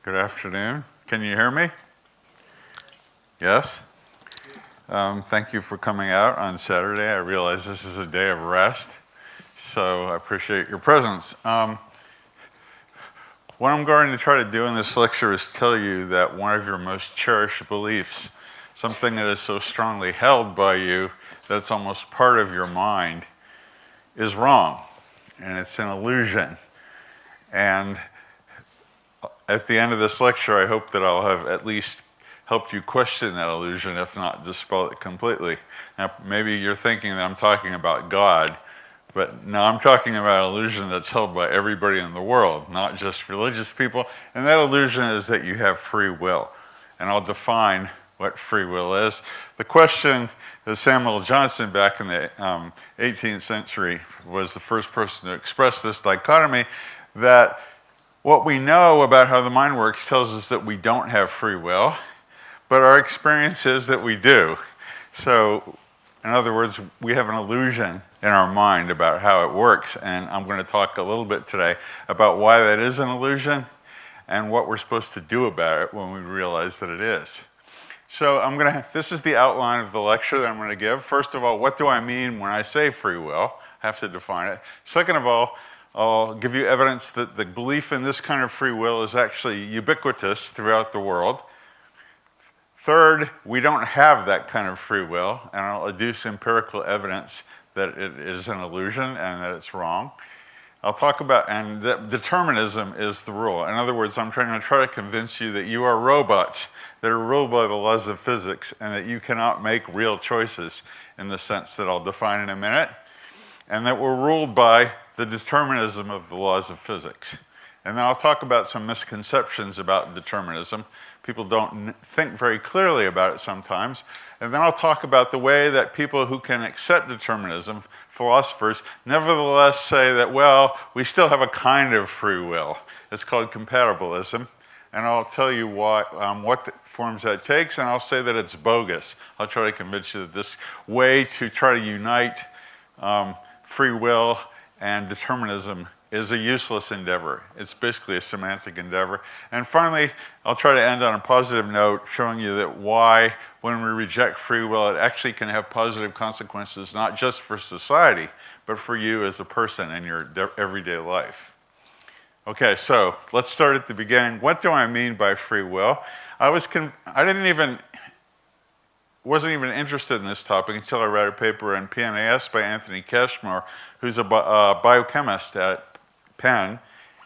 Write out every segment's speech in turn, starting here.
Good afternoon. Can you hear me? Yes? Thank you for coming out on Saturday. I realize this is a day of rest, so I appreciate your presence. What I'm going to try to do in this lecture is tell you that one of your most cherished beliefs, something that is so strongly held by you that it's almost part of your mind, is wrong, and it's an illusion. And at the end of this lecture, I hope that I'll have at least helped you question that illusion, if not dispel it completely. Now, maybe you're thinking that I'm talking about God, but no, I'm talking about an illusion that's held by everybody in the world, not just religious people. And that illusion is that you have free will. And I'll define what free will is. The question is, Samuel Johnson, back in the 18th century, was the first person to express this dichotomy, that what we know about how the mind works tells us that we don't have free will, but our experience is that we do. So, in other words, we have an illusion in our mind about how it works, and I'm going to talk a little bit today about why that is an illusion and what we're supposed to do about it when we realize that it is. So this is the outline of the lecture that I'm going to give. First of all, what do I mean when I say free will? I have to define it. Second of all, I'll give you evidence that the belief in this kind of free will is actually ubiquitous throughout the world. Third, we don't have that kind of free will, and I'll adduce empirical evidence that it is an illusion and that it's wrong. I'll talk about, and that determinism is the rule. In other words, I'm trying to convince you that you are robots that are ruled by the laws of physics and that you cannot make real choices in the sense that I'll define in a minute, and that we're ruled by the determinism of the laws of physics. And then I'll talk about some misconceptions about determinism. People don't think very clearly about it sometimes. And then I'll talk about the way that people who can accept determinism, philosophers, nevertheless say that, well, we still have a kind of free will. It's called compatibilism. And I'll tell you what forms that takes, and I'll say that it's bogus. I'll try to convince you that this way to try to unite free will and determinism is a useless endeavor. It's basically a semantic endeavor. And finally, I'll try to end on a positive note, showing you that why, when we reject free will, it actually can have positive consequences, not just for society, but for you as a person in your everyday life. Okay, so let's start at the beginning. What do I mean by free will? I wasn't even interested in this topic until I read a paper in PNAS by Anthony Cashmore, who's a biochemist at Penn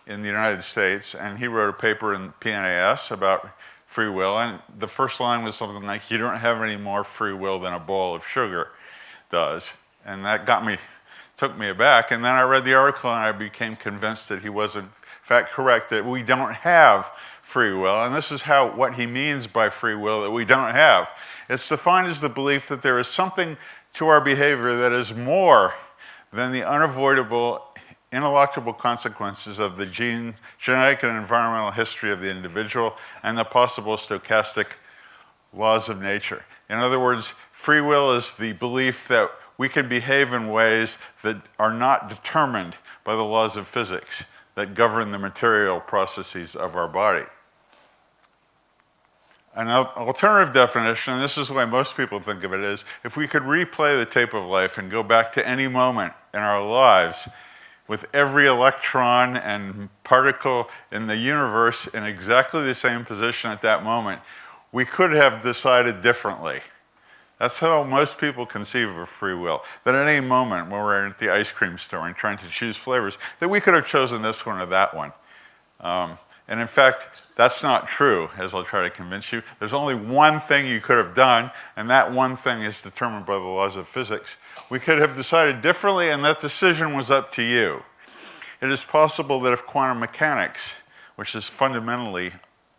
in the United States, and he wrote a paper in PNAS about free will, and the first line was something like, you don't have any more free will than a bowl of sugar does. And that took me aback, and then I read the article and I became convinced that he was in fact correct, that we don't have free will, and this is what he means by free will that we don't have. It's defined as the belief that there is something to our behavior that is more than the unavoidable, ineluctable consequences of the genetic and environmental history of the individual and the possible stochastic laws of nature. In other words, free will is the belief that we can behave in ways that are not determined by the laws of physics that govern the material processes of our body. An alternative definition, and this is the way most people think of it, is if we could replay the tape of life and go back to any moment in our lives with every electron and particle in the universe in exactly the same position at that moment, we could have decided differently. That's how most people conceive of free will. That at any moment when we're at the ice cream store and trying to choose flavors, that we could have chosen this one or that one. And in fact, that's not true, as I'll try to convince you. There's only one thing you could have done, and that one thing is determined by the laws of physics. We could have decided differently, and that decision was up to you. It is possible that if quantum mechanics, which is fundamentally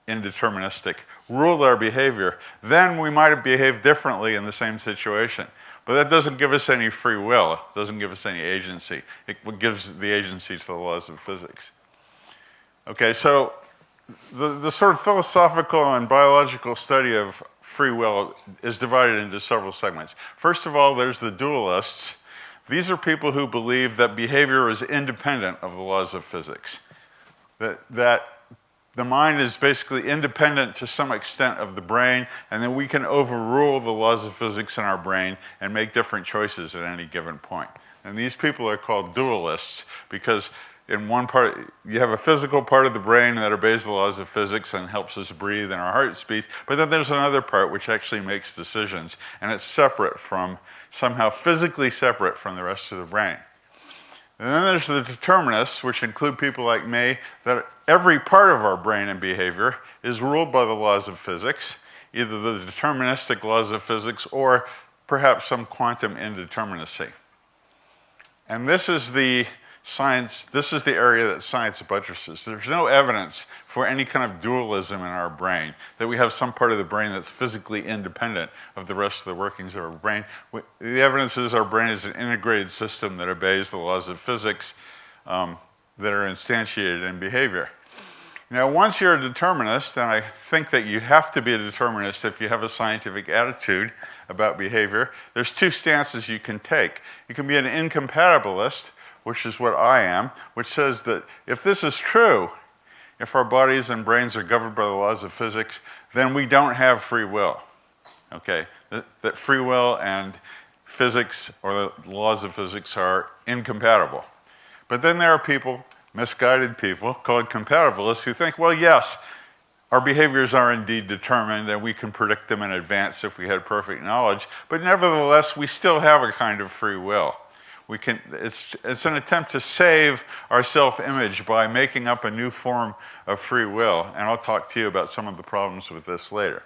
indeterministic, ruled our behavior, then we might have behaved differently in the same situation. But that doesn't give us any free will. It doesn't give us any agency. It gives the agency to the laws of physics. Okay, so the sort of philosophical and biological study of free will is divided into several segments. First of all, there's the dualists. These are people who believe that behavior is independent of the laws of physics. That the mind is basically independent to some extent of the brain, and then we can overrule the laws of physics in our brain and make different choices at any given point. And these people are called dualists because in one part, you have a physical part of the brain that obeys the laws of physics and helps us breathe and our heart beats, but then there's another part which actually makes decisions, and it's separate from, somehow physically separate from the rest of the brain. And then there's the determinists, which include people like me, that every part of our brain and behavior is ruled by the laws of physics, either the deterministic laws of physics or perhaps some quantum indeterminacy. And this is the science, this is the area that science buttresses. There's no evidence for any kind of dualism in our brain, that we have some part of the brain that's physically independent of the rest of the workings of our brain. The evidence is our brain is an integrated system that obeys the laws of physics that are instantiated in behavior. Now, once you're a determinist, and I think that you have to be a determinist if you have a scientific attitude about behavior, there's two stances you can take. You can be an incompatibilist, which is what I am, which says that if this is true, if our bodies and brains are governed by the laws of physics, then we don't have free will, okay? That free will and physics, or the laws of physics, are incompatible. But then there are people, misguided people, called compatibilists, who think, well, yes, our behaviors are indeed determined and we can predict them in advance if we had perfect knowledge, but nevertheless, we still have a kind of free will. It's an attempt to save our self-image by making up a new form of free will, and I'll talk to you about some of the problems with this later.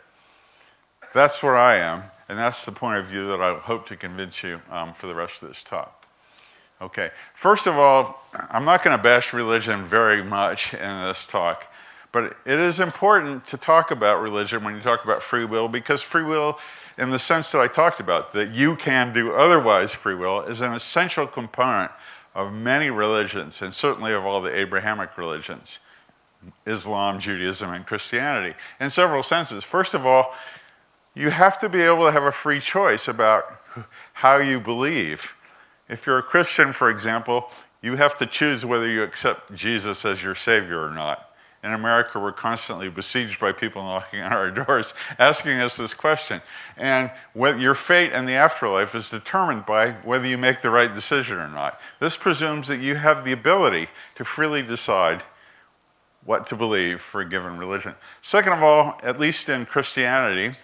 That's where I am, and that's the point of view that I hope to convince you for the rest of this talk. Okay, first of all, I'm not going to bash religion very much in this talk, but it is important to talk about religion when you talk about free will, because free will, in the sense that I talked about, that you can do otherwise free will, is an essential component of many religions, and certainly of all the Abrahamic religions, Islam, Judaism, and Christianity, in several senses. First of all, you have to be able to have a free choice about how you believe. If you're a Christian, for example, you have to choose whether you accept Jesus as your Savior or not. In America, we're constantly besieged by people knocking on our doors, asking us this question. And your fate in the afterlife is determined by whether you make the right decision or not. This presumes that you have the ability to freely decide what to believe for a given religion. Second of all, at least in Christianity,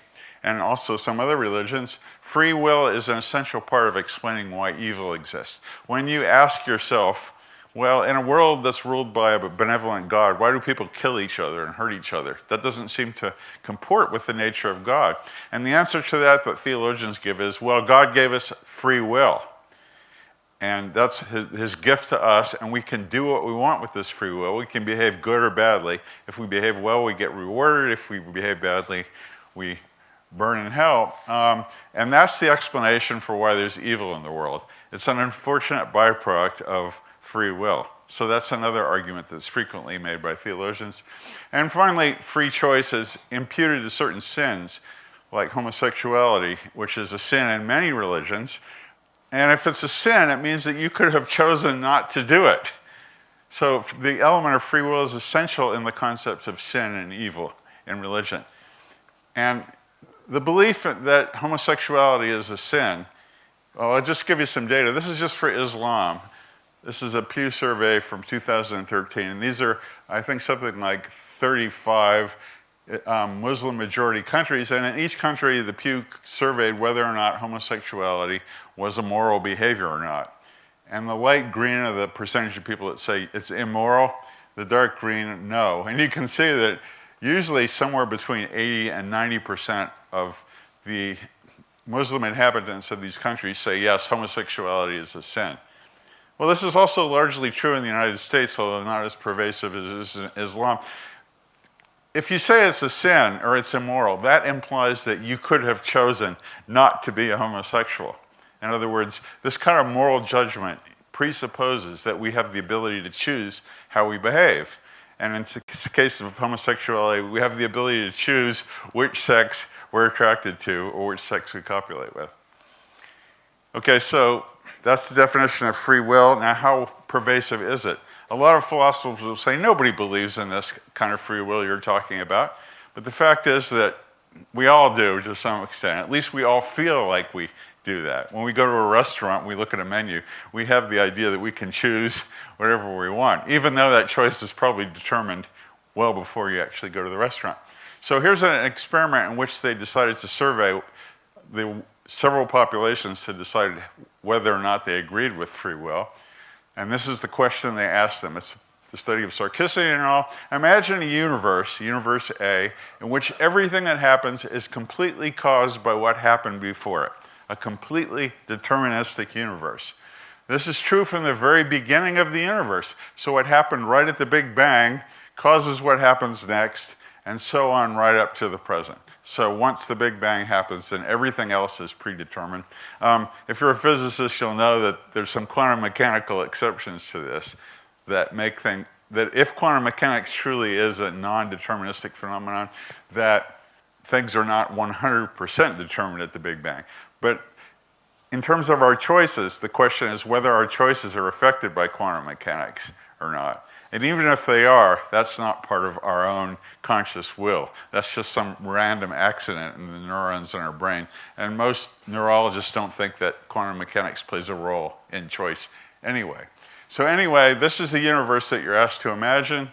and also some other religions, free will is an essential part of explaining why evil exists. When you ask yourself, well, in a world that's ruled by a benevolent God, why do people kill each other and hurt each other? That doesn't seem to comport with the nature of God. And the answer to that theologians give is, well, God gave us free will. And that's his gift to us, and we can do what we want with this free will. We can behave good or badly. If we behave well, we get rewarded. If we behave badly, we burn in hell. And that's the explanation for why there's evil in the world. It's an unfortunate byproduct of free will. So that's another argument that's frequently made by theologians. And finally, free choice is imputed to certain sins, like homosexuality, which is a sin in many religions. And if it's a sin, it means that you could have chosen not to do it. So the element of free will is essential in the concepts of sin and evil in religion. And the belief that homosexuality is a sin, well, I'll just give you some data. This is just for Islam. This is a Pew survey from 2013, and these are, I think, something like 35 Muslim-majority countries, and in each country, the Pew surveyed whether or not homosexuality was a moral behavior or not. And the light green are the percentage of people that say it's immoral, the dark green, no. And you can see that usually somewhere between 80 and 90% of the Muslim inhabitants of these countries say, yes, homosexuality is a sin. Well, this is also largely true in the United States, although not as pervasive as in Islam. If you say it's a sin or it's immoral, that implies that you could have chosen not to be a homosexual. In other words, this kind of moral judgment presupposes that we have the ability to choose how we behave. And in the case of homosexuality, we have the ability to choose which sex we're attracted to or which sex we copulate with. Okay, so that's the definition of free will. Now, how pervasive is it? A lot of philosophers will say nobody believes in this kind of free will you're talking about. But the fact is that we all do to some extent. At least we all feel like we do that. When we go to a restaurant, we look at a menu, we have the idea that we can choose whatever we want, even though that choice is probably determined well before you actually go to the restaurant. So here's an experiment in which they decided to survey the several populations to decide whether or not they agreed with free will. And this is the question they asked them. It's the study of sarcicity and all. Imagine a universe, universe A, in which everything that happens is completely caused by what happened before it, a completely deterministic universe. This is true from the very beginning of the universe. So what happened right at the Big Bang causes what happens next, and so on right up to the present. So once the Big Bang happens, then everything else is predetermined. If you're a physicist, you'll know that there's some quantum mechanical exceptions to this that make things, that if quantum mechanics truly is a non-deterministic phenomenon, that things are not 100% determined at the Big Bang. But in terms of our choices, the question is whether our choices are affected by quantum mechanics or not. And even if they are, that's not part of our own conscious will. That's just some random accident in the neurons in our brain. And most neurologists don't think that quantum mechanics plays a role in choice anyway. So anyway, this is the universe that you're asked to imagine.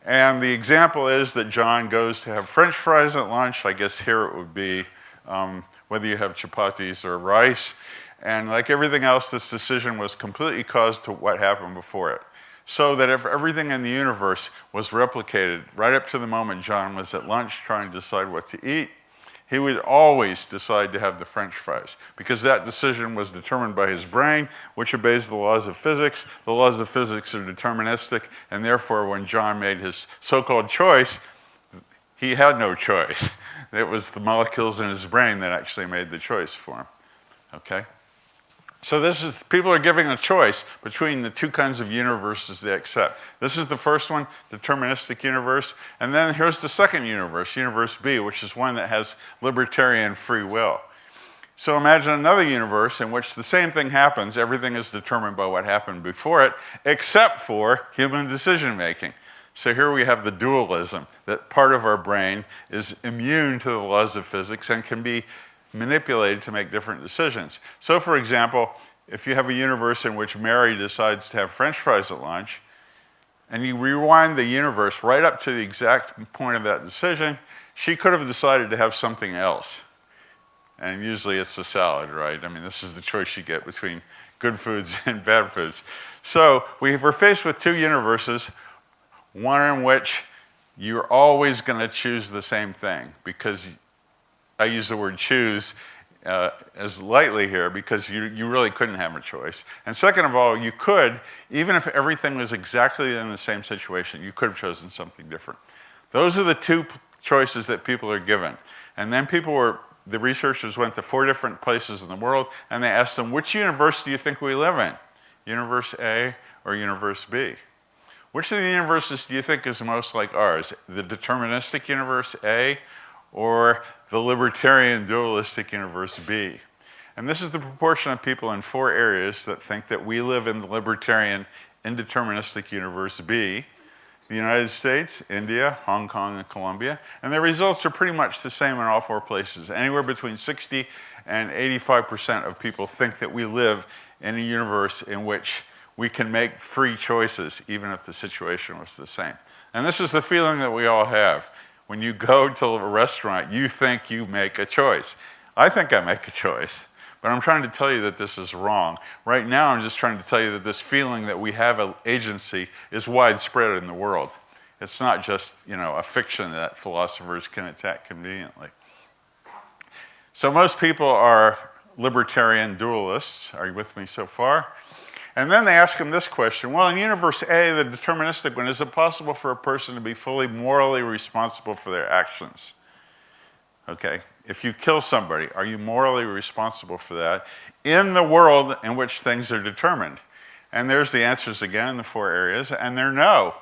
And the example is that John goes to have French fries at lunch. I guess here it would be whether you have chapatis or rice. And like everything else, this decision was completely caused to what happened before it. So that if everything in the universe was replicated right up to the moment John was at lunch trying to decide what to eat, he would always decide to have the French fries because that decision was determined by his brain, which obeys the laws of physics. The laws of physics are deterministic, and therefore when John made his so-called choice, he had no choice. It was the molecules in his brain that actually made the choice for him, okay? So this is, people are giving a choice between the two kinds of universes they accept. This is the first one, deterministic universe, and then here's the second universe, universe B, which is one that has libertarian free will. So imagine another universe in which the same thing happens, everything is determined by what happened before it, except for human decision making. So here we have the dualism, that part of our brain is immune to the laws of physics and can be manipulated to make different decisions. So for example, if you have a universe in which Mary decides to have French fries at lunch, and you rewind the universe right up to the exact point of that decision, she could have decided to have something else. And usually it's a salad, right? I mean, this is the choice you get between good foods and bad foods. So we're faced with two universes, one in which you're always going to choose the same thing because I use the word choose as lightly here because you really couldn't have a choice. And second of all, you could, even if everything was exactly in the same situation, you could have chosen something different. Those are the two choices that people are given. And then the researchers went to 4 different places in the world and they asked them, which universe do you think we live in? Universe A or Universe B? Which of the universes do you think is most like ours? The deterministic universe A or the libertarian dualistic universe B? And this is the proportion of people in 4 areas that think that we live in the libertarian indeterministic universe B: the United States, India, Hong Kong, and Colombia. And the results are pretty much the same in all 4 places. Anywhere between 60 and 85% of people think that we live in a universe in which we can make free choices, even if the situation was the same. And this is the feeling that we all have. When you go to a restaurant, you think you make a choice. I think I make a choice, but I'm trying to tell you that this is wrong. Right now, I'm just trying to tell you that this feeling that we have an agency is widespread in the world. It's not just, a fiction that philosophers can attack conveniently. So most people are libertarian dualists. Are you with me so far? And then they ask him this question, well, in universe A, the deterministic one, is it possible for a person to be fully morally responsible for their actions? Okay, if you kill somebody, are you morally responsible for that in the world in which things are determined? And there's the answers again in the 4 areas, and they're no.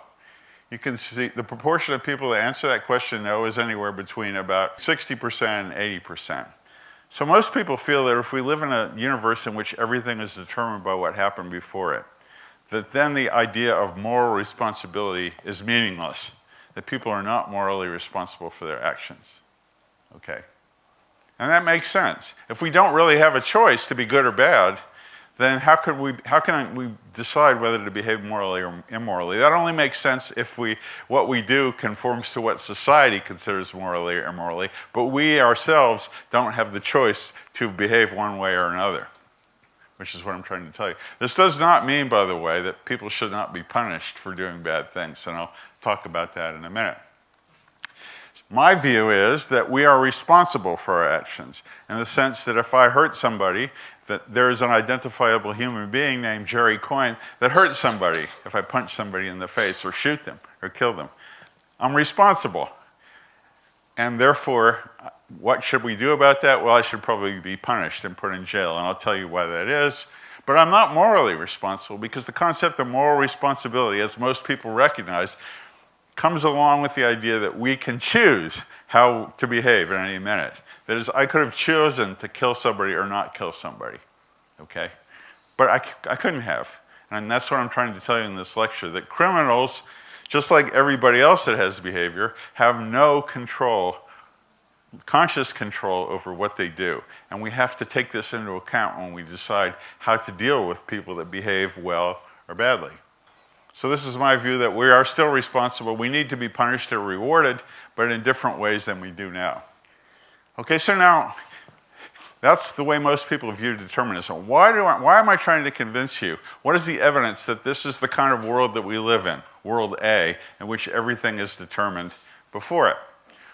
You can see the proportion of people that answer that question no is anywhere between about 60% and 80%. So most people feel that if we live in a universe in which everything is determined by what happened before it, that then the idea of moral responsibility is meaningless, that people are not morally responsible for their actions. Okay? And that makes sense. If we don't really have a choice to be good or bad, then how can we decide whether to behave morally or immorally? That only makes sense if what we do conforms to what society considers morally or immorally, but we ourselves don't have the choice to behave one way or another, which is what I'm trying to tell you. This does not mean, by the way, that people should not be punished for doing bad things, and I'll talk about that in a minute. My view is that we are responsible for our actions, in the sense that if I hurt somebody, that there is an identifiable human being named Jerry Coyne that hurt somebody if I punch somebody in the face or shoot them or kill them. I'm responsible. And therefore, what should we do about that? Well, I should probably be punished and put in jail, and I'll tell you why that is. But I'm not morally responsible, because the concept of moral responsibility, as most people recognize, comes along with the idea that we can choose how to behave at any minute. That is, I could have chosen to kill somebody or not kill somebody, okay? But I couldn't have. And that's what I'm trying to tell you in this lecture, that criminals, just like everybody else that has behavior, have no control, conscious control over what they do. And we have to take this into account when we decide how to deal with people that behave well or badly. So this is my view, that we are still responsible. We need to be punished or rewarded, but in different ways than we do now. Okay, so now, that's the way most people view determinism. Why am I trying to convince you? What is the evidence that this is the kind of world that we live in, world A, in which everything is determined before it?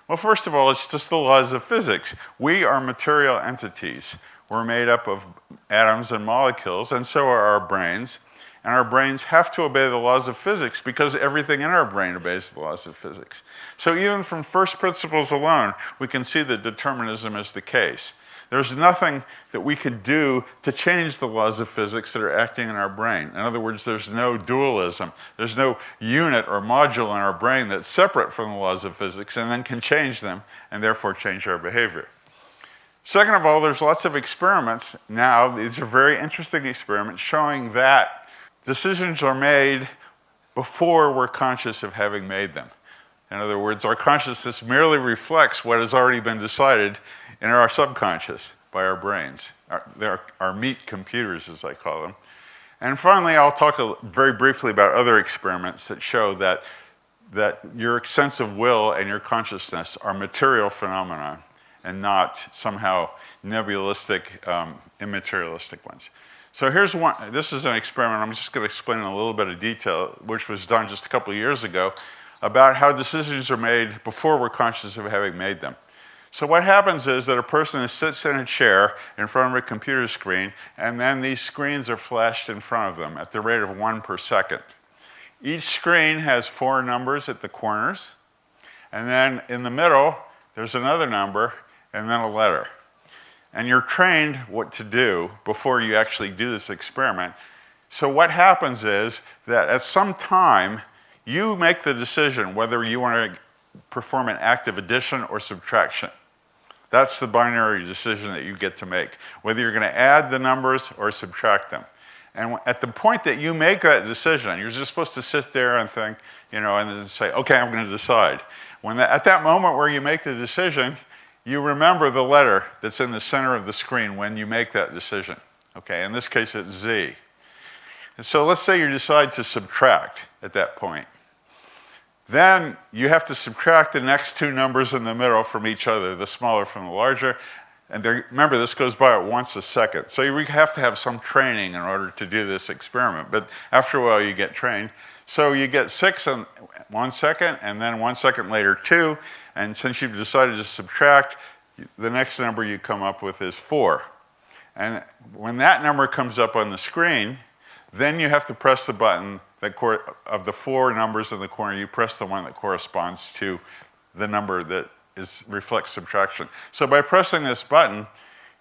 Well, first of all, it's just the laws of physics. We are material entities. We're made up of atoms and molecules, and so are our brains. And our brains have to obey the laws of physics because everything in our brain obeys the laws of physics. So even from first principles alone, we can see that determinism is the case. There's nothing that we could do to change the laws of physics that are acting in our brain. In other words, there's no dualism. There's no unit or module in our brain that's separate from the laws of physics and then can change them and therefore change our behavior. Second of all, there's lots of experiments now. These are very interesting experiments showing that decisions are made before we're conscious of having made them. In other words, our consciousness merely reflects what has already been decided in our subconscious by our brains, our meat computers, as I call them. And finally, I'll talk very briefly about other experiments that show that your sense of will and your consciousness are material phenomena and not somehow nebulistic, immaterialistic ones. So here's one. This is an experiment. I'm just going to explain in a little bit of detail, which was done just a couple of years ago, about how decisions are made before we're conscious of having made them. So what happens is that a person sits in a chair in front of a computer screen, and then these screens are flashed in front of them at the rate of 1 per second. Each screen has 4 numbers at the corners, and then in the middle, there's another number, and then a letter. And you're trained what to do before you actually do this experiment. So what happens is that at some time, you make the decision whether you want to perform an act of addition or subtraction. That's the binary decision that you get to make, whether you're going to add the numbers or subtract them. And at the point that you make that decision, you're just supposed to sit there and think, and then say, okay, I'm going to decide. At that moment where you make the decision, you remember the letter that's in the center of the screen when you make that decision. Okay, in this case, it's Z. And so let's say you decide to subtract at that point. Then you have to subtract the next 2 numbers in the middle from each other, the smaller from the larger. And remember, this goes by at once a second. So you have to have some training in order to do this experiment. But after a while, you get trained. So you get 6 in 1 second, and then 1 second later, 2. And since you've decided to subtract, the next number you come up with is 4. And when that number comes up on the screen, then you have to press the button of the 4 numbers in the corner. You press the one that corresponds to the number that reflects subtraction. So by pressing this button,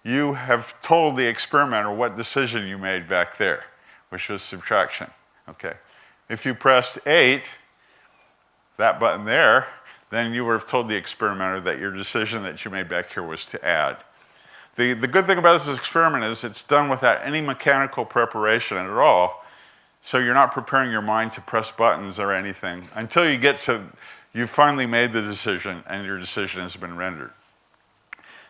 you have told the experimenter what decision you made back there, which was subtraction. Okay. If you pressed 8, that button there, then you would have told the experimenter that your decision that you made back here was to add. The good thing about this experiment is it's done without any mechanical preparation at all. So you're not preparing your mind to press buttons or anything until you get to, you've finally made the decision and your decision has been rendered.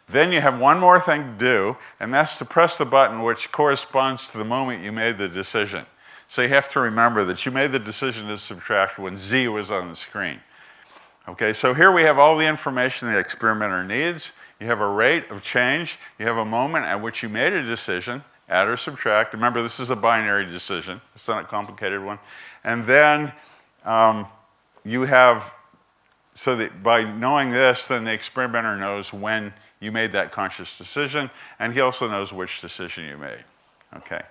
Then you have one more thing to do, and that's to press the button which corresponds to the moment you made the decision. So you have to remember that you made the decision to subtract when Z was on the screen. Okay, so here we have all the information the experimenter needs. You have a rate of change. You have a moment at which you made a decision, add or subtract. Remember, this is a binary decision. It's not a complicated one. And then you have, so that by knowing this, then the experimenter knows when you made that conscious decision, and he also knows which decision you made. Okay.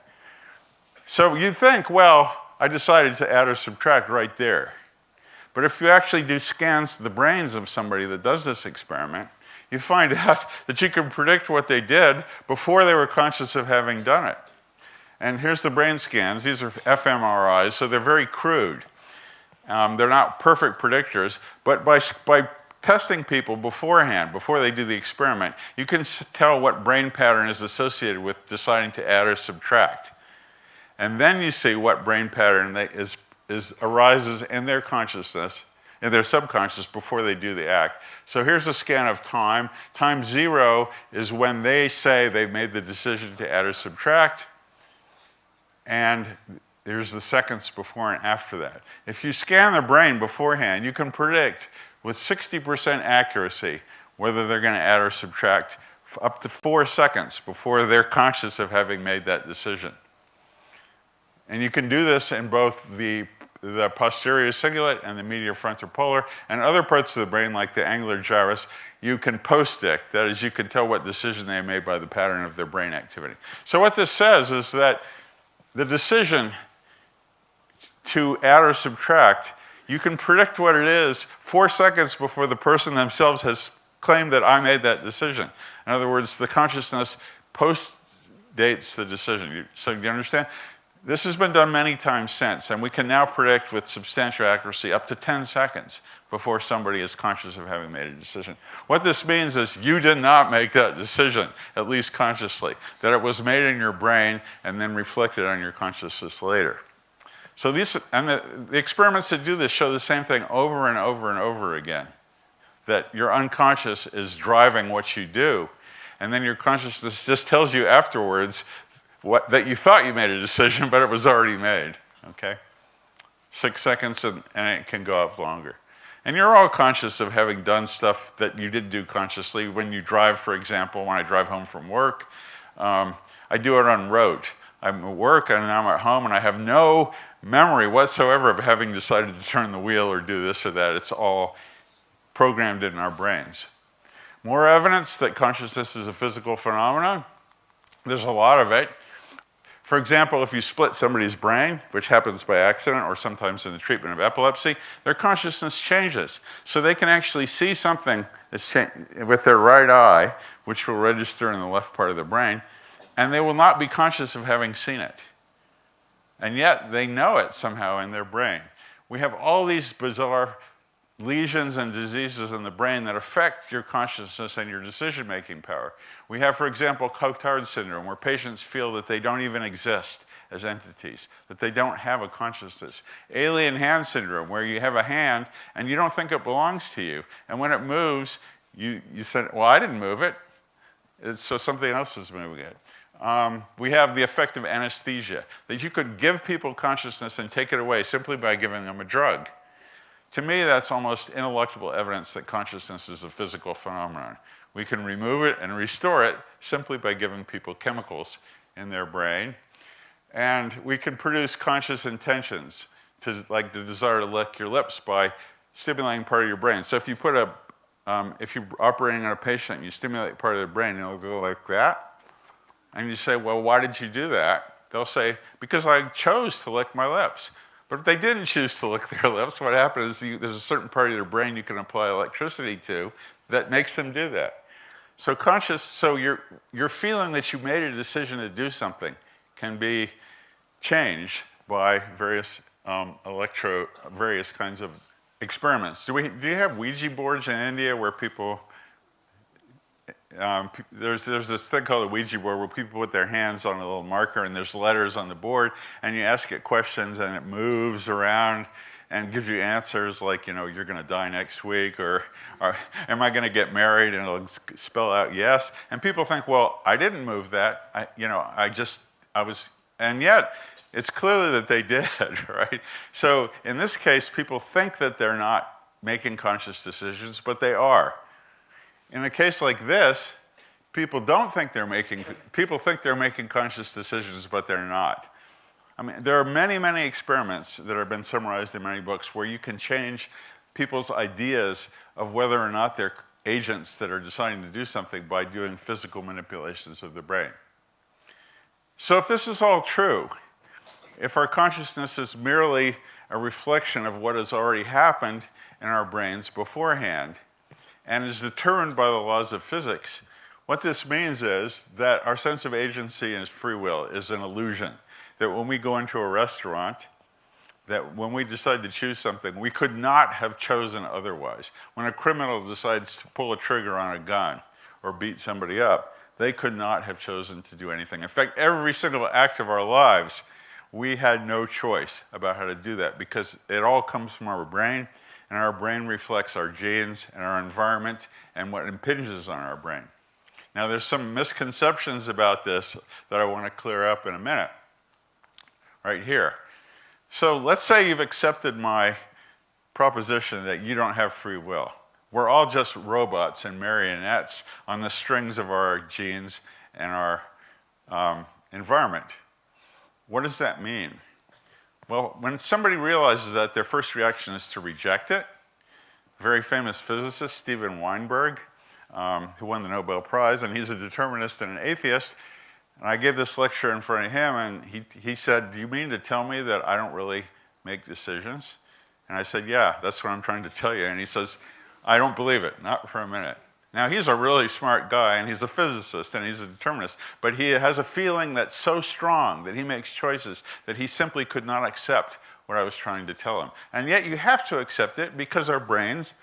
So you think, well, I decided to add or subtract right there. But if you actually do scans to the brains of somebody that does this experiment, you find out that you can predict what they did before they were conscious of having done it. And here's the brain scans. These are fMRIs, so they're very crude. They're not perfect predictors, but by testing people beforehand, before they do the experiment, you can tell what brain pattern is associated with deciding to add or subtract. And then you see what brain pattern arises in their consciousness, in their subconscious before they do the act. So here's a scan of time. Time 0 is when they say they've made the decision to add or subtract, and there's the seconds before and after that. If you scan the brain beforehand, you can predict with 60% accuracy whether they're going to add or subtract up to 4 seconds before they're conscious of having made that decision. And you can do this in both the posterior cingulate and the medial frontopolar, and other parts of the brain like the angular gyrus, you can post-dict. That is, you can tell what decision they made by the pattern of their brain activity. So what this says is that the decision to add or subtract, you can predict what it is 4 seconds before the person themselves has claimed that I made that decision. In other words, the consciousness post-dates the decision. So do you understand? This has been done many times since, and we can now predict with substantial accuracy up to 10 seconds before somebody is conscious of having made a decision. What this means is you did not make that decision, at least consciously, that it was made in your brain and then reflected on your consciousness later. So the experiments that do this show the same thing over and over and over again, that your unconscious is driving what you do, and then your consciousness just tells you afterwards that you thought you made a decision, but it was already made, okay? 6 seconds, and it can go up longer. And you're all conscious of having done stuff that you did do consciously. When you drive, for example, when I drive home from work, I do it on rote. I'm at work, and I'm at home, and I have no memory whatsoever of having decided to turn the wheel or do this or that. It's all programmed in our brains. More evidence that consciousness is a physical phenomenon. There's a lot of it. For example, if you split somebody's brain, which happens by accident or sometimes in the treatment of epilepsy, their consciousness changes. So they can actually see something with their right eye, which will register in the left part of the brain, and they will not be conscious of having seen it. And yet they know it somehow in their brain. We have all these bizarre lesions and diseases in the brain that affect your consciousness and your decision-making power. We have, for example, Cotard syndrome, where patients feel that they don't even exist as entities, that they don't have a consciousness. Alien hand syndrome, where you have a hand and you don't think it belongs to you. And when it moves, you say, well, I didn't move it, so something else is moving it. We have the effect of anesthesia, that you could give people consciousness and take it away simply by giving them a drug. To me, that's almost ineluctable evidence that consciousness is a physical phenomenon. We can remove it and restore it simply by giving people chemicals in their brain. And we can produce conscious intentions, like the desire to lick your lips, by stimulating part of your brain. So if you put if you're operating on a patient and you stimulate part of their brain, it'll go like that. And you say, well, why did you do that? They'll say, because I chose to lick my lips. But if they didn't choose to lick their lips, what happens is there's a certain part of their brain you can apply electricity to that makes them do that. So your feeling that you made a decision to do something can be changed by various kinds of experiments. Do you have Ouija boards in India where people there's this thing called a Ouija board where people put their hands on a little marker and there's letters on the board, and you ask it questions and it moves around and gives you answers like, you're going to die next week, or am I going to get married? And it'll spell out yes. And people think, well, I didn't move that. I was, and yet it's clearly that they did, right? So in this case, people think that they're not making conscious decisions, but they are. In a case like this, people think they're making conscious decisions, but they're not. I mean, there are many, many experiments that have been summarized in many books where you can change people's ideas of whether or not they're agents that are deciding to do something by doing physical manipulations of the brain. So if this is all true, if our consciousness is merely a reflection of what has already happened in our brains beforehand and is determined by the laws of physics, what this means is that our sense of agency and free will is an illusion. That when we go into a restaurant, that when we decide to choose something, we could not have chosen otherwise. When a criminal decides to pull a trigger on a gun or beat somebody up, they could not have chosen to do anything. In fact, every single act of our lives, we had no choice about how to do that because it all comes from our brain, and our brain reflects our genes and our environment and what impinges on our brain. Now, there's some misconceptions about this that I want to clear up in a minute. Right here. So let's say you've accepted my proposition that you don't have free will. We're all just robots and marionettes on the strings of our genes and our environment. What does that mean? Well, when somebody realizes that, their first reaction is to reject it. A very famous physicist, Steven Weinberg, who won the Nobel Prize, and he's a determinist and an atheist. And I gave this lecture in front of him, and he said, "Do you mean to tell me that I don't really make decisions?" And I said, "Yeah, that's what I'm trying to tell you." And he says, "I don't believe it, not for a minute." Now, he's a really smart guy, and he's a physicist, and he's a determinist, but he has a feeling that's so strong that he makes choices that he simply could not accept what I was trying to tell him. And yet you have to accept it because our brains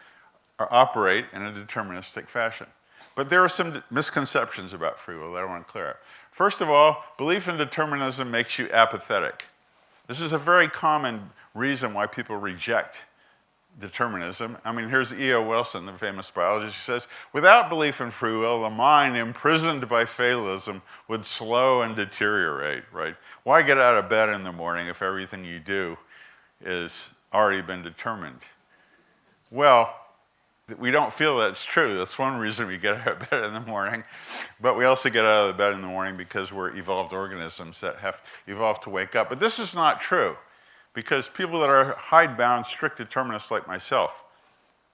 operate in a deterministic fashion. But there are some misconceptions about free will that I want to clear up. First of all, belief in determinism makes you apathetic. This is a very common reason why people reject determinism. I mean, here's E.O. Wilson, the famous biologist, who says, "Without belief in free will, the mind imprisoned by fatalism would slow and deteriorate," right? Why get out of bed in the morning if everything you do is already been determined? Well, we don't feel that's true. That's one reason we get out of bed in the morning. But we also get out of bed in the morning because we're evolved organisms that have evolved to wake up. But this is not true, because people that are hidebound, strict determinists like myself,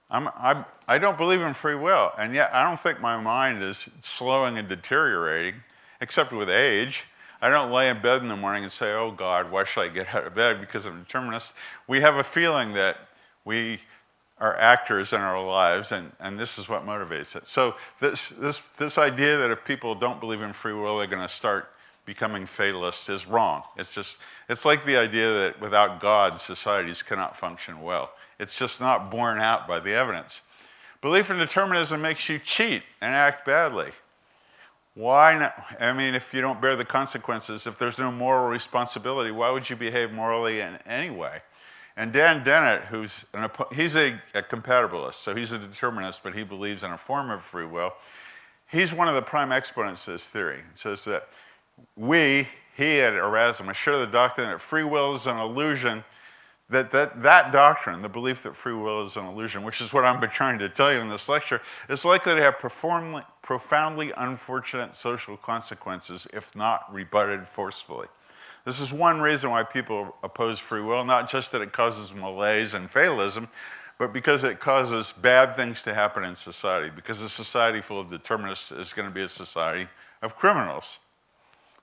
I don't believe in free will, and yet I don't think my mind is slowing and deteriorating, except with age. I don't lay in bed in the morning and say, "Oh God, why should I get out of bed because I'm a determinist?" We have a feeling that we are actors in our lives, and this is what motivates it. So this idea that if people don't believe in free will, they're going to start becoming fatalists is wrong. It's like the idea that without God, societies cannot function well. It's just not borne out by the evidence. Belief in determinism makes you cheat and act badly. Why not? I mean, if you don't bear the consequences, if there's no moral responsibility, why would you behave morally in any way? And Dan Dennett, he's a compatibilist, so he's a determinist, but he believes in a form of free will. He's one of the prime exponents of this theory. It says that he and Erasmus share the doctrine that free will is an illusion, that doctrine, the belief that free will is an illusion, which is what I'm trying to tell you in this lecture, is likely to have profoundly unfortunate social consequences if not rebutted forcefully. This is one reason why people oppose free will, not just that it causes malaise and fatalism, but because it causes bad things to happen in society, because a society full of determinists is going to be a society of criminals.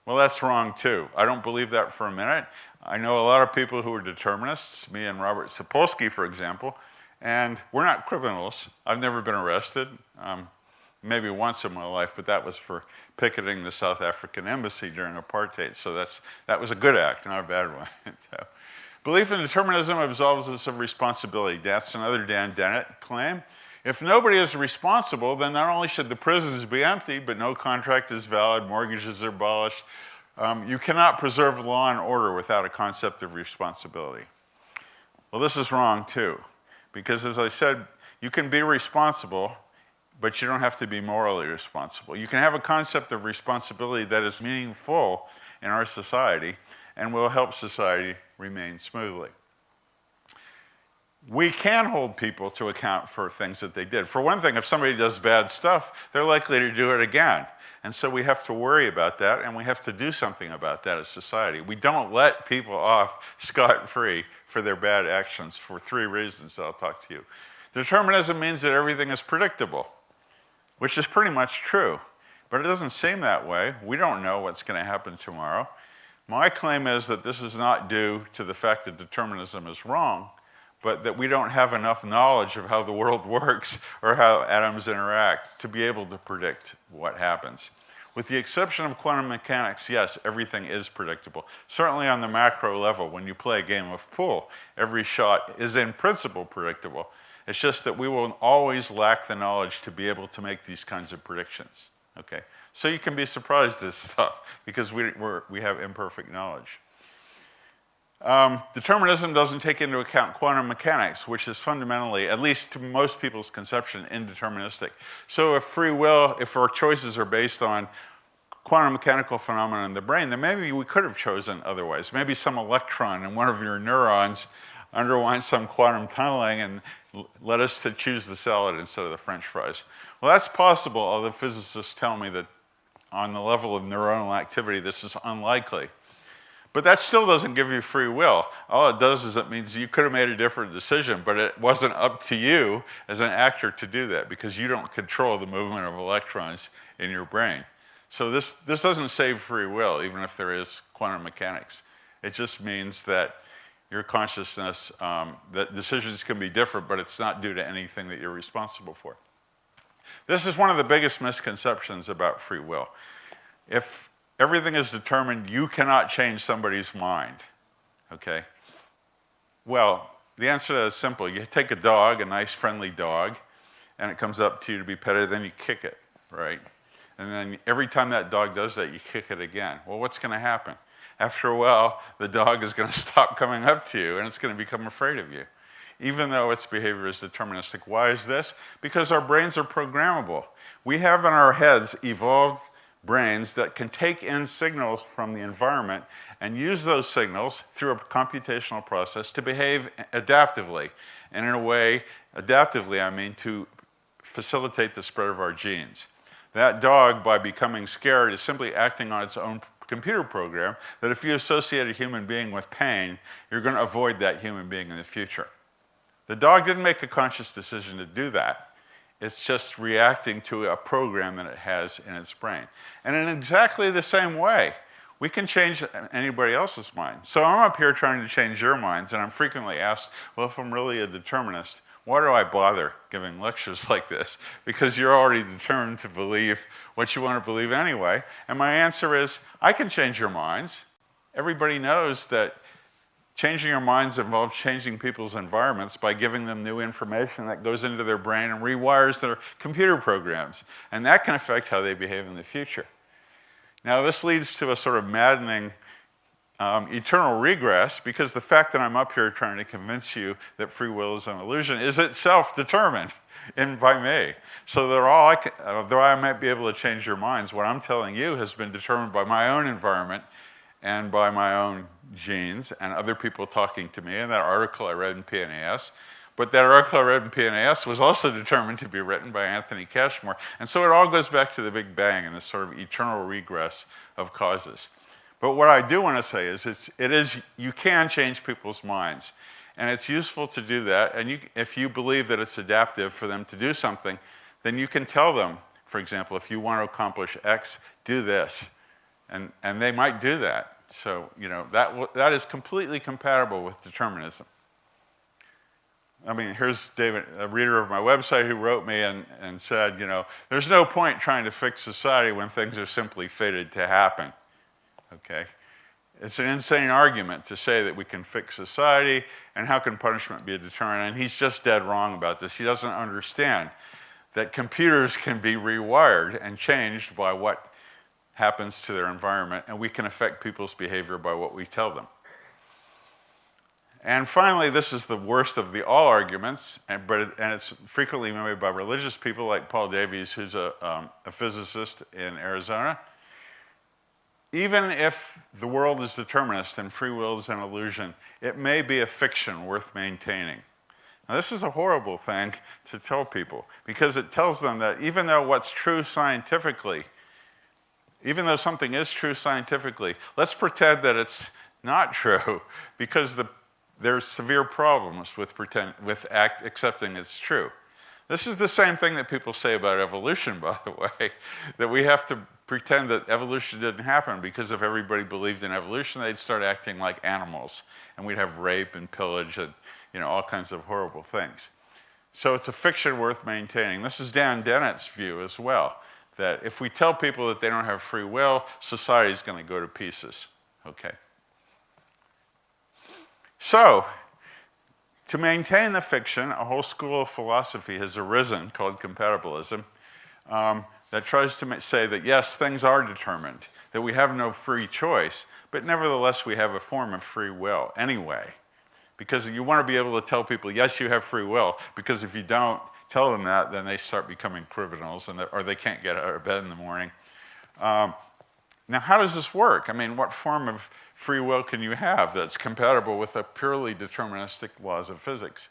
Well, that's wrong too. I don't believe that for a minute. I know a lot of people who are determinists, me and Robert Sapolsky, for example, and we're not criminals. I've never been arrested. Maybe once in my life, but that was for picketing the South African embassy during apartheid. So that was a good act, not a bad one. So, belief in determinism absolves us of responsibility. That's another Dan Dennett claim. If nobody is responsible, then not only should the prisons be empty, but no contract is valid, mortgages are abolished. You cannot preserve law and order without a concept of responsibility. Well, this is wrong too, because as I said, you can be responsible, but you don't have to be morally responsible. You can have a concept of responsibility that is meaningful in our society and will help society remain smoothly. We can hold people to account for things that they did. For one thing, if somebody does bad stuff, they're likely to do it again. And so we have to worry about that, and we have to do something about that as society. We don't let people off scot-free for their bad actions for 3 reasons that I'll talk to you. Determinism means that everything is predictable, which is pretty much true. But it doesn't seem that way. We don't know what's going to happen tomorrow. My claim is that this is not due to the fact that determinism is wrong, but that we don't have enough knowledge of how the world works or how atoms interact to be able to predict what happens. With the exception of quantum mechanics, yes, everything is predictable. Certainly on the macro level, when you play a game of pool, every shot is in principle predictable. It's just that we will always lack the knowledge to be able to make these kinds of predictions. Okay? So you can be surprised at stuff because we have imperfect knowledge. Determinism doesn't take into account quantum mechanics, which is fundamentally, at least to most people's conception, indeterministic. So if our choices are based on quantum mechanical phenomena in the brain, then maybe we could have chosen otherwise. Maybe some electron in one of your neurons underwent some quantum tunneling and led us to choose the salad instead of the French fries. Well, that's possible, although physicists tell me that on the level of neuronal activity, this is unlikely. But that still doesn't give you free will. All it does is it means you could have made a different decision, but it wasn't up to you as an actor to do that because you don't control the movement of electrons in your brain. So this doesn't save free will, even if there is quantum mechanics. It just means that your consciousness, that decisions can be different, but it's not due to anything that you're responsible for. This is one of the biggest misconceptions about free will. If everything is determined, you cannot change somebody's mind, okay? Well, the answer to that is simple. You take a dog, a nice friendly dog, and it comes up to you to be petted, then you kick it, right? And then every time that dog does that, you kick it again. Well, what's going to happen? After a while, the dog is going to stop coming up to you, and it's going to become afraid of you, even though its behavior is deterministic. Why is this? Because our brains are programmable. We have in our heads evolved brains that can take in signals from the environment and use those signals through a computational process to behave adaptively. And in a way, adaptively, I mean to facilitate the spread of our genes. That dog, by becoming scared, is simply acting on its own computer program that if you associate a human being with pain, you're going to avoid that human being in the future. The dog didn't make a conscious decision to do that. It's just reacting to a program that it has in its brain. And in exactly the same way, we can change anybody else's mind. So I'm up here trying to change your minds, and I'm frequently asked, well, if I'm really a determinist, why do I bother giving lectures like this? Because you're already determined to believe what you want to believe anyway. And my answer is, I can change your minds. Everybody knows that changing your minds involves changing people's environments by giving them new information that goes into their brain and rewires their computer programs. And that can affect how they behave in the future. Now, this leads to a sort of maddening eternal regress, because the fact that I'm up here trying to convince you that free will is an illusion is itself determined by me. So though I might be able to change your minds, what I'm telling you has been determined by my own environment and by my own genes and other people talking to me, and that article I read in PNAS. But that article I read in PNAS was also determined to be written by Anthony Cashmore. And so it all goes back to the Big Bang and this sort of eternal regress of causes. But what I do want to say is you can change people's minds. And it's useful to do that. And if you believe that it's adaptive for them to do something, then you can tell them, for example, if you want to accomplish X, do this. And they might do that. So, that is completely compatible with determinism. I mean, here's David, a reader of my website, who wrote me and said, there's no point trying to fix society when things are simply fated to happen. Okay? It's an insane argument to say that we can fix society, and how can punishment be a deterrent? And he's just dead wrong about this. He doesn't understand that computers can be rewired and changed by what happens to their environment, and we can affect people's behavior by what we tell them. And finally, this is the worst of the all arguments, and it's frequently made by religious people like Paul Davies, who's a physicist in Arizona. Even if the world is determinist and free will is an illusion, it may be a fiction worth maintaining. Now, this is a horrible thing to tell people, because it tells them that even though what's true scientifically, even though something is true scientifically, let's pretend that it's not true, because there's severe problems with accepting it's true. This is the same thing that people say about evolution, by the way, that we have to pretend that evolution didn't happen, because if everybody believed in evolution, they'd start acting like animals, and we'd have rape and pillage and all kinds of horrible things. So it's a fiction worth maintaining. This is Dan Dennett's view as well, that if we tell people that they don't have free will, society's going to go to pieces. Okay. So, to maintain the fiction, a whole school of philosophy has arisen called compatibilism that tries to say that yes, things are determined, that we have no free choice, but nevertheless we have a form of free will anyway. Because you want to be able to tell people, yes, you have free will, because if you don't tell them that, then they start becoming criminals, or they can't get out of bed in the morning. Now, how does this work? I mean, what form of free will can you have that's compatible with the purely deterministic laws of physics?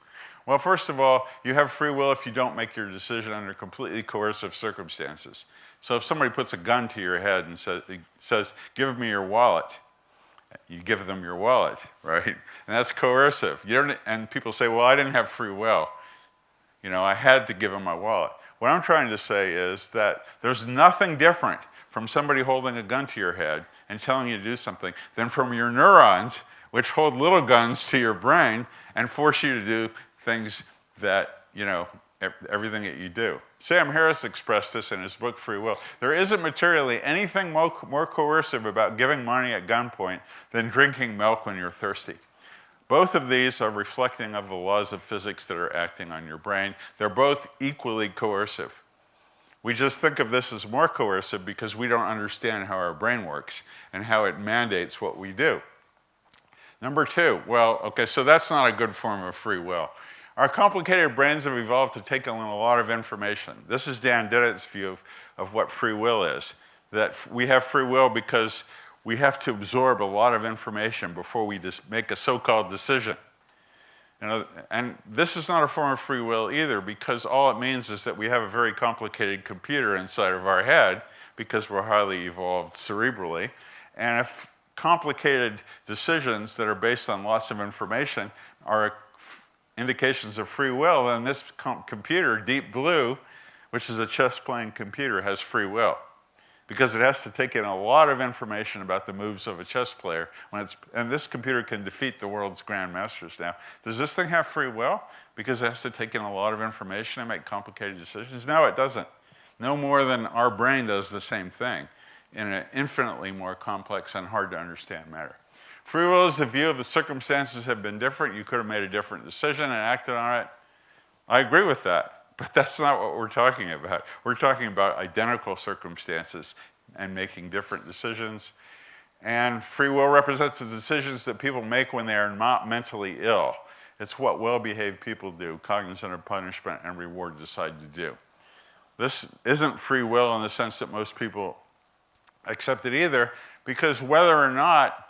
Well, first of all, you have free will if you don't make your decision under completely coercive circumstances. So if somebody puts a gun to your head and says, give me your wallet, you give them your wallet, right? And that's coercive. And people say, well, I didn't have free will. I had to give them my wallet. What I'm trying to say is that there's nothing different from somebody holding a gun to your head and telling you to do something than from your neurons, which hold little guns to your brain and force you to do things that, everything that you do. Sam Harris expressed this in his book, Free Will. There isn't materially anything more coercive about giving money at gunpoint than drinking milk when you're thirsty. Both of these are reflecting of the laws of physics that are acting on your brain. They're both equally coercive. We just think of this as more coercive because we don't understand how our brain works and how it mandates what we do. Number two, so that's not a good form of free will. Our complicated brains have evolved to take in a lot of information. This is Dan Dennett's view of what free will is, that we have free will because we have to absorb a lot of information before we just make a so-called decision. And this is not a form of free will either, because all it means is that we have a very complicated computer inside of our head because we're highly evolved cerebrally. And if complicated decisions that are based on lots of information are indications of free will, then this computer, Deep Blue, which is a chess-playing computer, has free will, because it has to take in a lot of information about the moves of a chess player. And this computer can defeat the world's grandmasters now. Does this thing have free will? Because it has to take in a lot of information and make complicated decisions? No, it doesn't. No more than our brain does the same thing in an infinitely more complex and hard to understand matter. Free will is the view of the circumstances have been different. You could have made a different decision and acted on it. I agree with that. But that's not what we're talking about. We're talking about identical circumstances and making different decisions. And free will represents the decisions that people make when they are not mentally ill. It's what well-behaved people do, cognizant of punishment and reward decide to do. This isn't free will in the sense that most people accept it either, because whether or not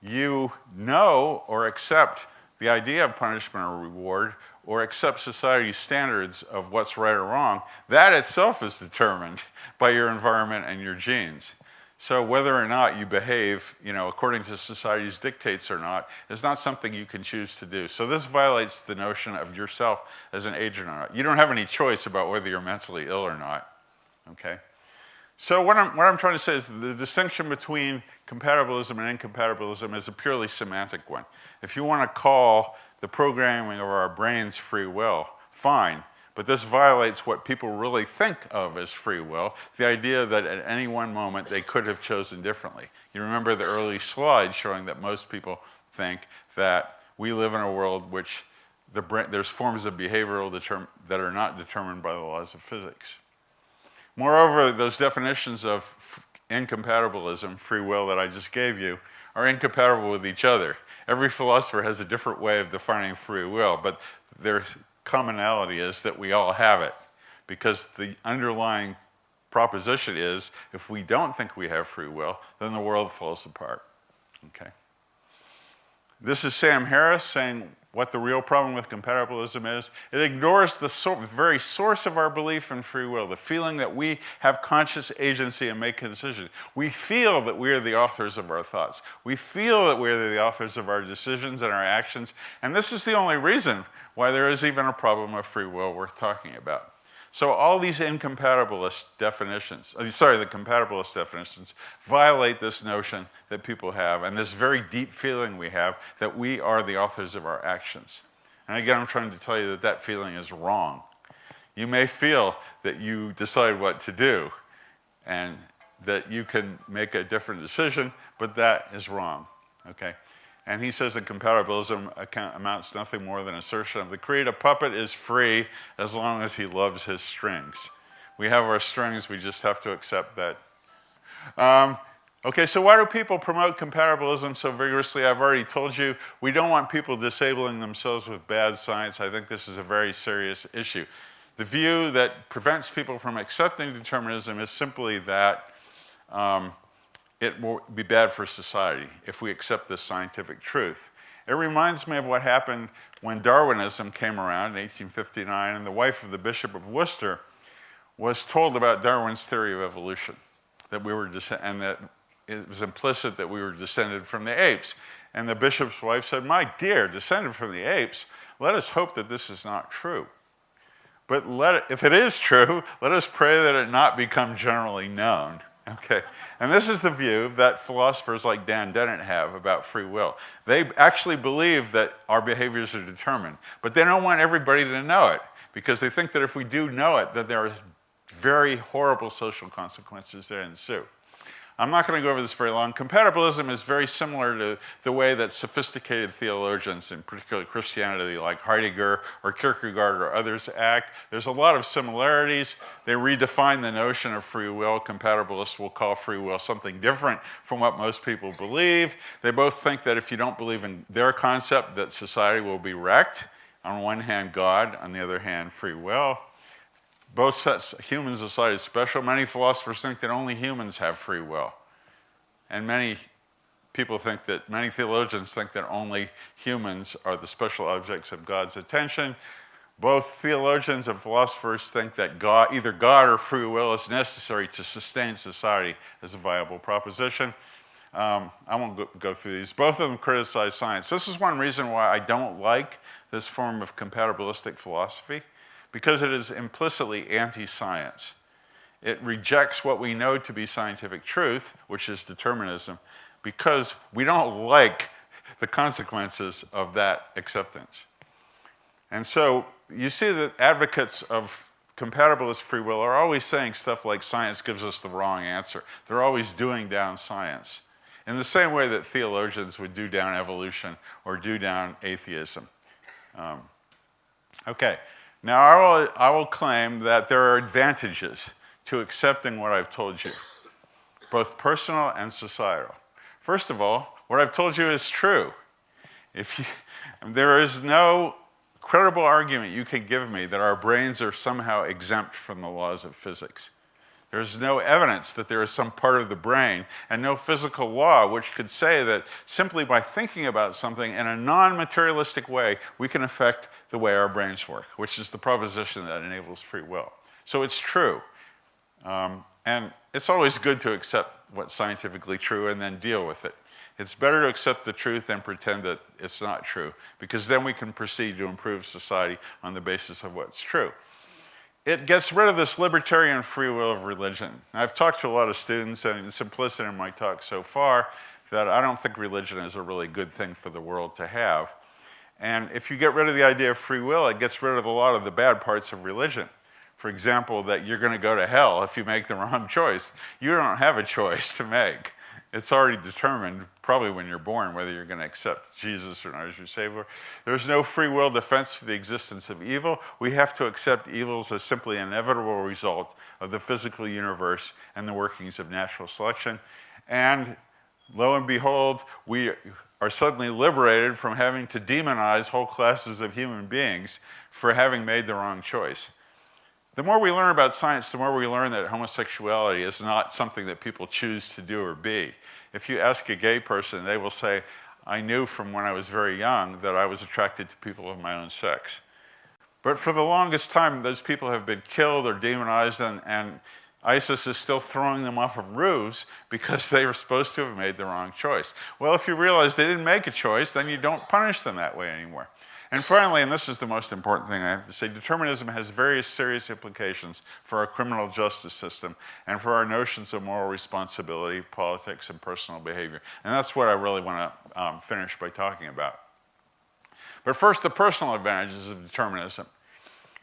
you know or accept the idea of punishment or reward, or accept society's standards of what's right or wrong, that itself is determined by your environment and your genes. So whether or not you behave, according to society's dictates or not, is not something you can choose to do. So this violates the notion of yourself as an agent or not. You don't have any choice about whether you're mentally ill or not, okay? So what I'm trying to say is the distinction between compatibilism and incompatibilism is a purely semantic one. If you want to call the programming of our brains free will, fine, but this violates what people really think of as free will, the idea that at any one moment they could have chosen differently. You remember the early slide showing that most people think that we live in a world which there's forms of behavioral that are not determined by the laws of physics. Moreover, those definitions of incompatibilism, free will, that I just gave you, are incompatible with each other. Every philosopher has a different way of defining free will, but their commonality is that we all have it, because the underlying proposition is if we don't think we have free will, then the world falls apart. Okay. This is Sam Harris saying what the real problem with compatibilism is. It ignores the very source of our belief in free will, the feeling that we have conscious agency and make a decision. We feel that we are the authors of our thoughts. We feel that we are the authors of our decisions and our actions, and this is the only reason why there is even a problem of free will worth talking about. So all these incompatibilist definitions, the compatibilist definitions, violate this notion that people have and this very deep feeling we have that we are the authors of our actions. And again, I'm trying to tell you that that feeling is wrong. You may feel that you decide what to do and that you can make a different decision, but that is wrong, okay? And he says that compatibilism amounts to nothing more than assertion of the creed. A puppet is free as long as he loves his strings. We have our strings, we just have to accept that. Okay, so why do people promote compatibilism so vigorously? I've already told you, we don't want people disabling themselves with bad science. I think this is a very serious issue. The view that prevents people from accepting determinism is simply that it will be bad for society if we accept this scientific truth. It reminds me of what happened when Darwinism came around in 1859, and the wife of the Bishop of Worcester was told about Darwin's theory of evolution, that we were and that it was implicit that we were descended from the apes. And the bishop's wife said, "My dear, descended from the apes, let us hope that this is not true. But if it is true, let us pray that it not become generally known." Okay, and this is the view that philosophers like Dan Dennett have about free will. They actually believe that our behaviors are determined, but they don't want everybody to know it, because they think that if we do know it, that there are very horrible social consequences that ensue. I'm not going to go over this very long. Compatibilism is very similar to the way that sophisticated theologians, in particular Christianity, like Heidegger or Kierkegaard or others, act. There's a lot of similarities. They redefine the notion of free will. Compatibilists will call free will something different from what most people believe. They both think that if you don't believe in their concept, that society will be wrecked. On one hand, God, on the other hand, free will. Both sets, human society is special. Many philosophers think that only humans have free will. And many theologians think that only humans are the special objects of God's attention. Both theologians and philosophers think that either God or free will is necessary to sustain society as a viable proposition. I won't go through these. Both of them criticize science. This is one reason why I don't like this form of compatibilistic philosophy, because it is implicitly anti-science. It rejects what we know to be scientific truth, which is determinism, because we don't like the consequences of that acceptance. And so you see that advocates of compatibilist free will are always saying stuff like science gives us the wrong answer. They're always doing down science, in the same way that theologians would do down evolution or do down atheism. Okay. Now, I will claim that there are advantages to accepting what I've told you, both personal and societal. First of all, what I've told you is true. There is no credible argument you can give me that our brains are somehow exempt from the laws of physics. There's no evidence that there is some part of the brain and no physical law which could say that simply by thinking about something in a non-materialistic way, we can affect the way our brains work, which is the proposition that enables free will. So it's true. And it's always good to accept what's scientifically true and then deal with it. It's better to accept the truth than pretend that it's not true, because then we can proceed to improve society on the basis of what's true. It gets rid of this libertarian free will of religion. I've talked to a lot of students, and it's implicit in my talk so far that I don't think religion is a really good thing for the world to have. And if you get rid of the idea of free will, it gets rid of a lot of the bad parts of religion. For example, that you're going to go to hell if you make the wrong choice. You don't have a choice to make. It's already determined, probably when you're born, whether you're going to accept Jesus or not as your Savior. There's no free will defense for the existence of evil. We have to accept evils as simply an inevitable result of the physical universe and the workings of natural selection. And lo and behold, we are suddenly liberated from having to demonize whole classes of human beings for having made the wrong choice. The more we learn about science, the more we learn that homosexuality is not something that people choose to do or be. If you ask a gay person, they will say, I knew from when I was very young that I was attracted to people of my own sex. But for the longest time, those people have been killed or demonized, and ISIS is still throwing them off of roofs because they were supposed to have made the wrong choice. Well, if you realize they didn't make a choice, then you don't punish them that way anymore. And finally, and this is the most important thing I have to say, determinism has various serious implications for our criminal justice system and for our notions of moral responsibility, politics, and personal behavior. And that's what I really want to finish by talking about. But first, the personal advantages of determinism.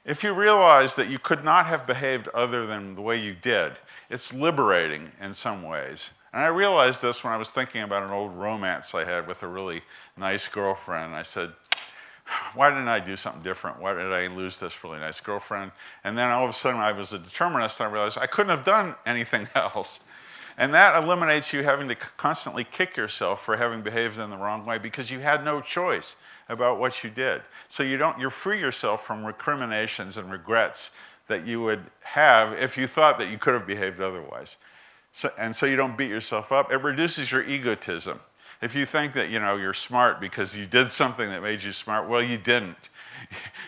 If you realize that you could not have behaved other than the way you did, it's liberating in some ways. And I realized this when I was thinking about an old romance I had with a really nice girlfriend. I said, why didn't I do something different? Why did I lose this really nice girlfriend? And then all of a sudden I was a determinist and I realized I couldn't have done anything else. And that eliminates you having to constantly kick yourself for having behaved in the wrong way because you had no choice about what you did. So you free yourself from recriminations and regrets that you would have if you thought that you could have behaved otherwise. So you don't beat yourself up. It reduces your egotism. If you think that you're smart because you did something that made you smart, well, you didn't.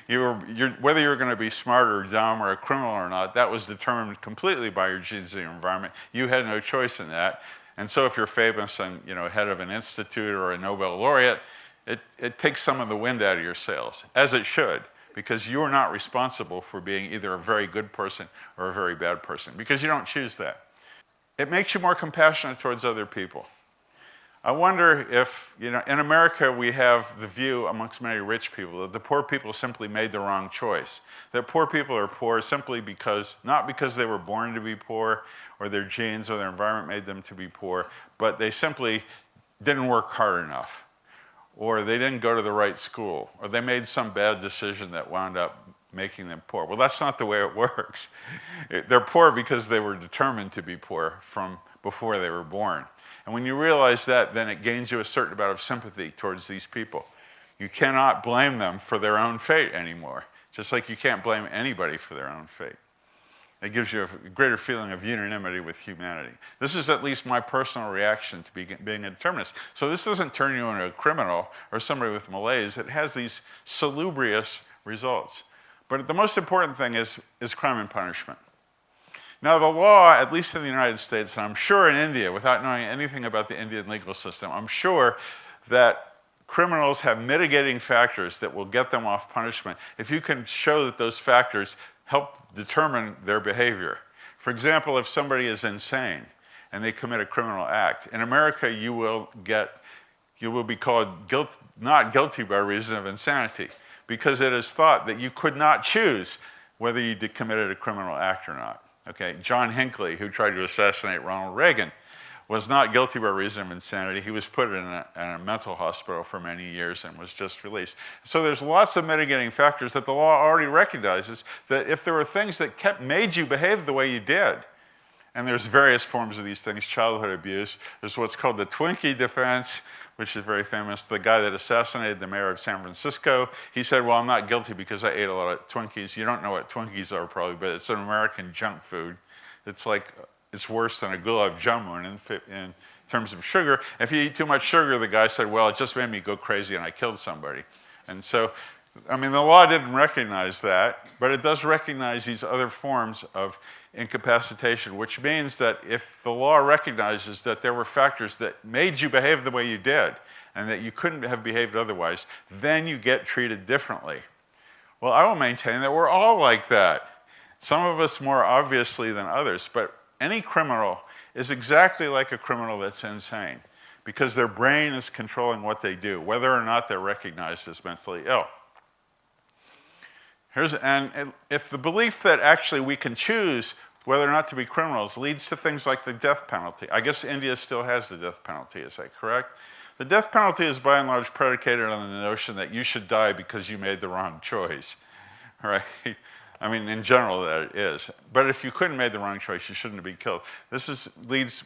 Whether you were going to be smart or dumb or a criminal or not, that was determined completely by your genes and your environment. You had no choice in that. And so if you're famous and head of an institute or a Nobel laureate, it takes some of the wind out of your sails, as it should, because you're not responsible for being either a very good person or a very bad person, because you don't choose that. It makes you more compassionate towards other people. I wonder if, in America we have the view amongst many rich people that the poor people simply made the wrong choice. That poor people are poor simply not because they were born to be poor or their genes or their environment made them to be poor, but they simply didn't work hard enough, or they didn't go to the right school, or they made some bad decision that wound up making them poor. Well, that's not the way it works. They're poor because they were determined to be poor from before they were born. And when you realize that, then it gains you a certain amount of sympathy towards these people. You cannot blame them for their own fate anymore, just like you can't blame anybody for their own fate. It gives you a greater feeling of unanimity with humanity. This is at least my personal reaction to being a determinist. So this doesn't turn you into a criminal or somebody with malaise. It has these salubrious results. But the most important thing is crime and punishment. Now, the law, at least in the United States, and I'm sure in India, without knowing anything about the Indian legal system, I'm sure that criminals have mitigating factors that will get them off punishment if you can show that those factors help determine their behavior. For example, if somebody is insane and they commit a criminal act, in America you will be called not guilty by reason of insanity, because it is thought that you could not choose whether you committed a criminal act or not. Okay, John Hinckley, who tried to assassinate Ronald Reagan, was not guilty by reason of insanity. He was put in a mental hospital for many years and was just released. So there's lots of mitigating factors that the law already recognizes, that if there were things that made you behave the way you did, and there's various forms of these things, childhood abuse, there's what's called the Twinkie defense, which is very famous. The guy that assassinated the mayor of San Francisco, he said, well, I'm not guilty because I ate a lot of Twinkies. You don't know what Twinkies are probably, but it's an American junk food. It's worse than a gulab jamun in terms of sugar. If you eat too much sugar, the guy said, well, it just made me go crazy and I killed somebody. And so, the law didn't recognize that, but it does recognize these other forms of incapacitation, which means that if the law recognizes that there were factors that made you behave the way you did and that you couldn't have behaved otherwise, then you get treated differently. Well, I will maintain that we're all like that. Some of us more obviously than others, but any criminal is exactly like a criminal that's insane, because their brain is controlling what they do, whether or not they're recognized as mentally ill. And if the belief that actually we can choose whether or not to be criminals leads to things like the death penalty. I guess India still has the death penalty, is that correct? The death penalty is by and large predicated on the notion that you should die because you made the wrong choice, right? I mean, in general, that it is. But if you couldn't make the wrong choice, you shouldn't have been killed.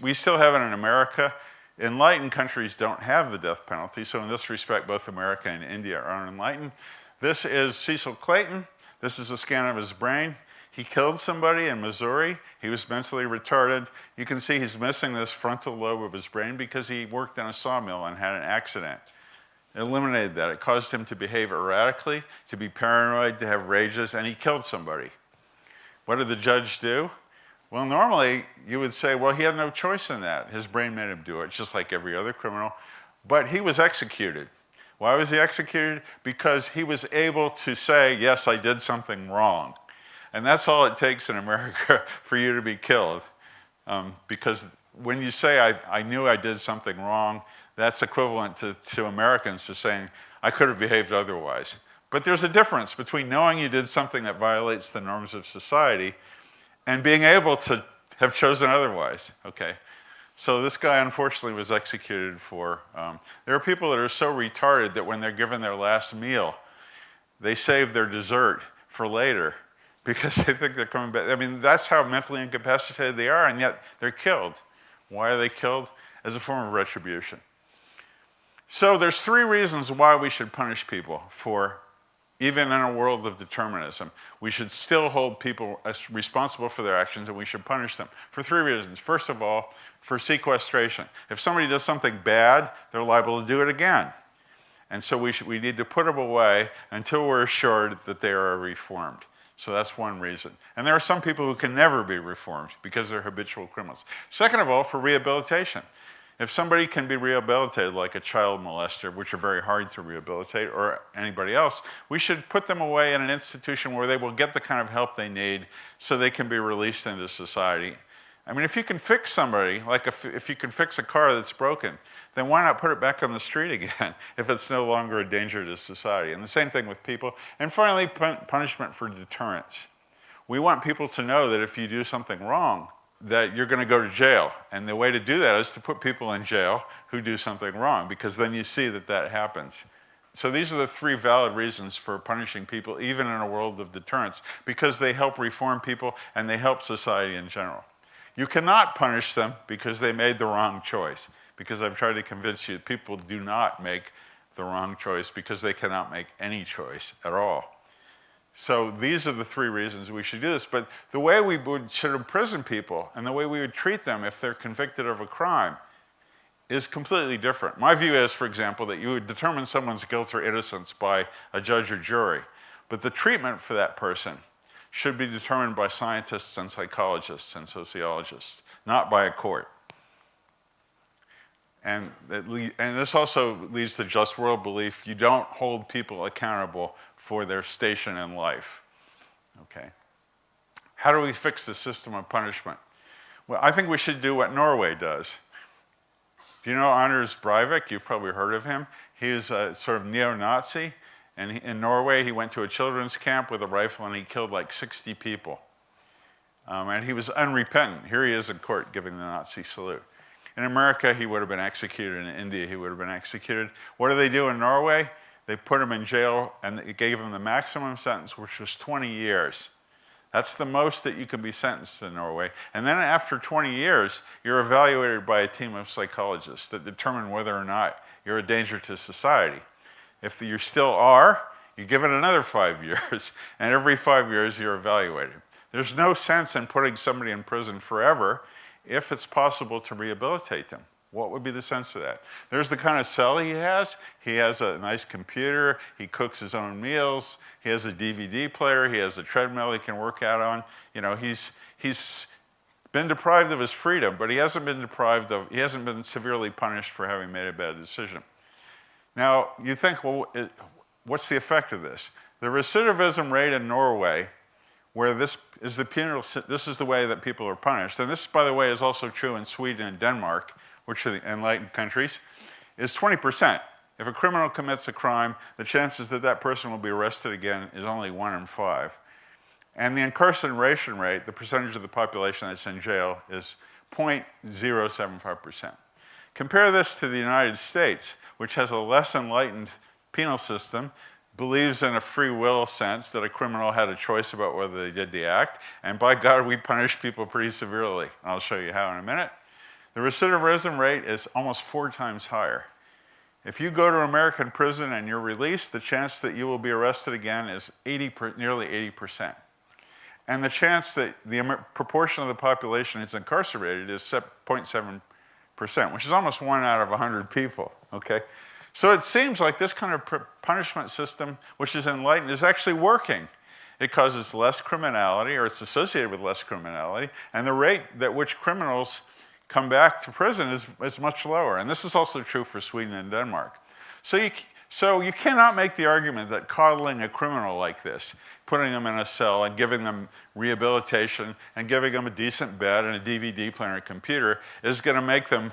We still have it in America. Enlightened countries don't have the death penalty, so in this respect, both America and India are enlightened. This is Cecil Clayton. This is a scan of his brain. He killed somebody in Missouri. He was mentally retarded. You can see he's missing this frontal lobe of his brain because he worked in a sawmill and had an accident. It eliminated that. It caused him to behave erratically, to be paranoid, to have rages, and he killed somebody. What did the judge do? Well, normally you would say, well, he had no choice in that. His brain made him do it, just like every other criminal. But he was executed. Why was he executed? Because he was able to say, yes, I did something wrong. And that's all it takes in America for you to be killed. Because when you say, I knew I did something wrong, that's equivalent to Americans to saying, I could have behaved otherwise. But there's a difference between knowing you did something that violates the norms of society and being able to have chosen otherwise, okay? So this guy, unfortunately, was executed for, there are people that are so retarded that when they're given their last meal, they save their dessert for later because they think they're coming back. I mean, that's how mentally incapacitated they are, and yet they're killed. Why are they killed? As a form of retribution. So there's 3 reasons why we should punish people for, even in a world of determinism, we should still hold people as responsible for their actions and we should punish them for 3 reasons. First of all, for sequestration. If somebody does something bad, they're liable to do it again. And so we need to put them away until we're assured that they are reformed. So that's one reason. And there are some people who can never be reformed because they're habitual criminals. Second of all, for rehabilitation. If somebody can be rehabilitated, like a child molester, which are very hard to rehabilitate, or anybody else, we should put them away in an institution where they will get the kind of help they need so they can be released into society. I mean, if you can fix somebody, like if you can fix a car that's broken, then why not put it back on the street again if it's no longer a danger to society? And the same thing with people. And finally, punishment for deterrence. We want people to know that if you do something wrong, that you're going to go to jail. And the way to do that is to put people in jail who do something wrong, because then you see that that happens. So these are the 3 valid reasons for punishing people, even in a world of deterrence, because they help reform people and they help society in general. You cannot punish them because they made the wrong choice, because I've tried to convince you that people do not make the wrong choice because they cannot make any choice at all. So these are the 3 reasons we should do this. But the way we should imprison people and the way we would treat them if they're convicted of a crime is completely different. My view is, for example, that you would determine someone's guilt or innocence by a judge or jury. But the treatment for that person should be determined by scientists and psychologists and sociologists, not by a court. And this also leads to just world belief. You don't hold people accountable for their station in life. Okay. How do we fix the system of punishment? Well, I think we should do what Norway does. Do you know Anders Breivik? You've probably heard of him. He is a sort of neo-Nazi. And in Norway, he went to a children's camp with a rifle and he killed like 60 people. And he was unrepentant. Here he is in court giving the Nazi salute. In America, he would have been executed. In India, he would have been executed. What do they do in Norway? They put him in jail and they gave him the maximum sentence, which was 20 years. That's the most that you can be sentenced in Norway. And then after 20 years, you're evaluated by a team of psychologists that determine whether or not you're a danger to society. If you still are, you give it another 5 years, and every 5 years you're evaluated. There's no sense in putting somebody in prison forever if it's possible to rehabilitate them. What would be the sense of that? There's the kind of cell he has. He has a nice computer. He cooks his own meals. He has a DVD player. He has a treadmill he can work out on. You know, he's been deprived of his freedom, but he hasn't been severely punished for having made a bad decision. Now, you think, well, what's the effect of this? The recidivism rate in Norway, where this is the way that people are punished, and this, by the way, is also true in Sweden and Denmark, which are the enlightened countries. is 20%. If a criminal commits a crime, the chances that that person will be arrested again is only 1 in 5. And the incarceration rate, the percentage of the population that's in jail, is 0.075%. Compare this to the United States, which has a less enlightened penal system, believes in a free will sense that a criminal had a choice about whether they did the act, and by God, we punish people pretty severely. I'll show you how in a minute. The recidivism rate is almost 4 times higher. If you go to American prison and you're released, the chance that you will be arrested again is nearly 80%. And the chance that the proportion of the population is incarcerated is 0.7%, which is almost 1 out of 100 people, okay? So it seems like this kind of punishment system, which is enlightened, is actually working. It causes less criminality, or it's associated with less criminality, and the rate at which criminals come back to prison is much lower. And this is also true for Sweden and Denmark. So you cannot make the argument that coddling a criminal like this, putting them in a cell and giving them rehabilitation and giving them a decent bed and a DVD player and a computer is going to make them,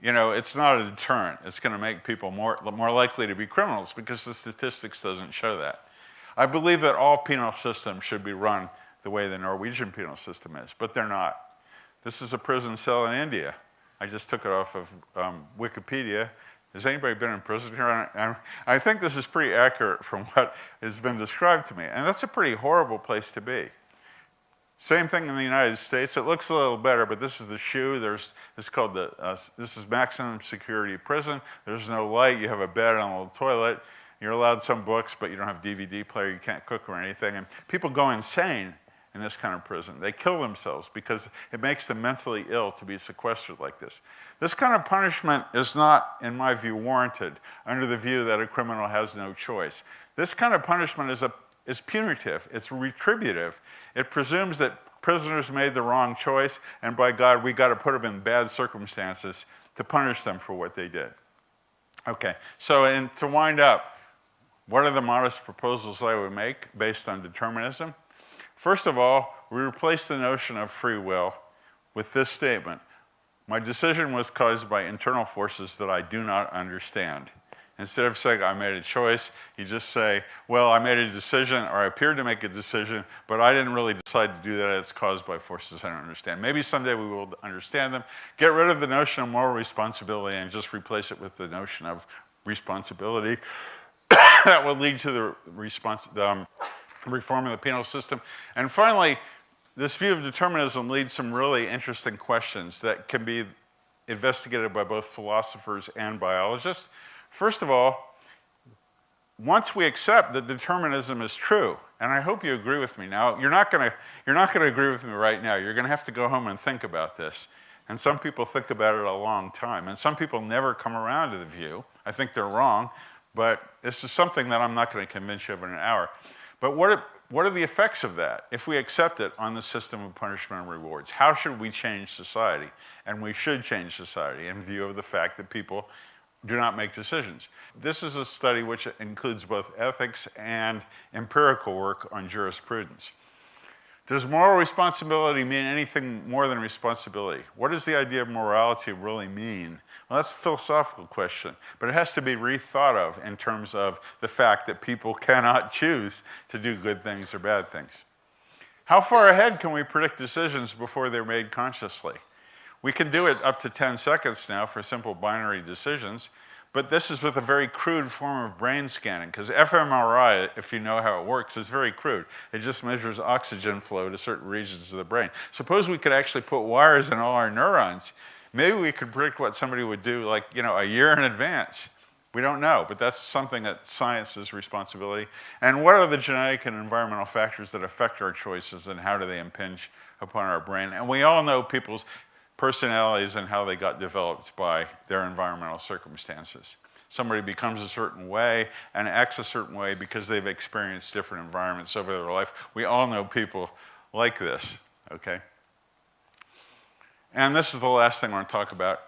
it's not a deterrent. It's going to make people more likely to be criminals because the statistics doesn't show that. I believe that all penal systems should be run the way the Norwegian penal system is, but they're not. This is a prison cell in India. I just took it off of Wikipedia. Has anybody been in prison here? I think this is pretty accurate from what has been described to me. And that's a pretty horrible place to be. Same thing in the United States. It looks a little better, but this is the SHU. This is maximum security prison. There's no light. You have a bed and a little toilet. You're allowed some books, but you don't have DVD player. You can't cook or anything. And people go insane in this kind of prison. They kill themselves because it makes them mentally ill to be sequestered like this. This kind of punishment is not, in my view, warranted under the view that a criminal has no choice. This kind of punishment is punitive. It's retributive. It presumes that prisoners made the wrong choice, and by God, we got to put them in bad circumstances to punish them for what they did. Okay, so to wind up, what are the modest proposals I would make based on determinism? First of all, we replace the notion of free will with this statement: my decision was caused by internal forces that I do not understand. Instead of saying I made a choice, you just say, well, I made a decision, or I appeared to make a decision, but I didn't really decide to do that. It's caused by forces I don't understand. Maybe someday we will understand them. Get rid of the notion of moral responsibility and just replace it with the notion of responsibility. That will lead to the reform of the penal system. And finally, this view of determinism leads some really interesting questions that can be investigated by both philosophers and biologists. First of all, once we accept that determinism is true, and I hope you agree with me now, you're not going to agree with me right now. You're going to have to go home and think about this. And some people think about it a long time, and some people never come around to the view. I think they're wrong, but this is something that I'm not going to convince you of in an hour. But what are the effects of that if we accept it on the system of punishment and rewards? How should we change society? And we should change society in view of the fact that people do not make decisions. This is a study which includes both ethics and empirical work on jurisprudence. Does moral responsibility mean anything more than responsibility? What does the idea of morality really mean? Well, that's a philosophical question, but it has to be rethought of in terms of the fact that people cannot choose to do good things or bad things. How far ahead can we predict decisions before they're made consciously? We can do it up to 10 seconds now for simple binary decisions, but this is with a very crude form of brain scanning, because fMRI, if you know how it works, is very crude. It just measures oxygen flow to certain regions of the brain. Suppose we could actually put wires in all our neurons. Maybe we could predict what somebody would do a year in advance. We don't know, but that's something that science's responsibility. And what are the genetic and environmental factors that affect our choices, and how do they impinge upon our brain? And we all know people's personalities and how they got developed by their environmental circumstances. Somebody becomes a certain way and acts a certain way because they've experienced different environments over their life. We all know people like this, okay? And this is the last thing I want to talk about.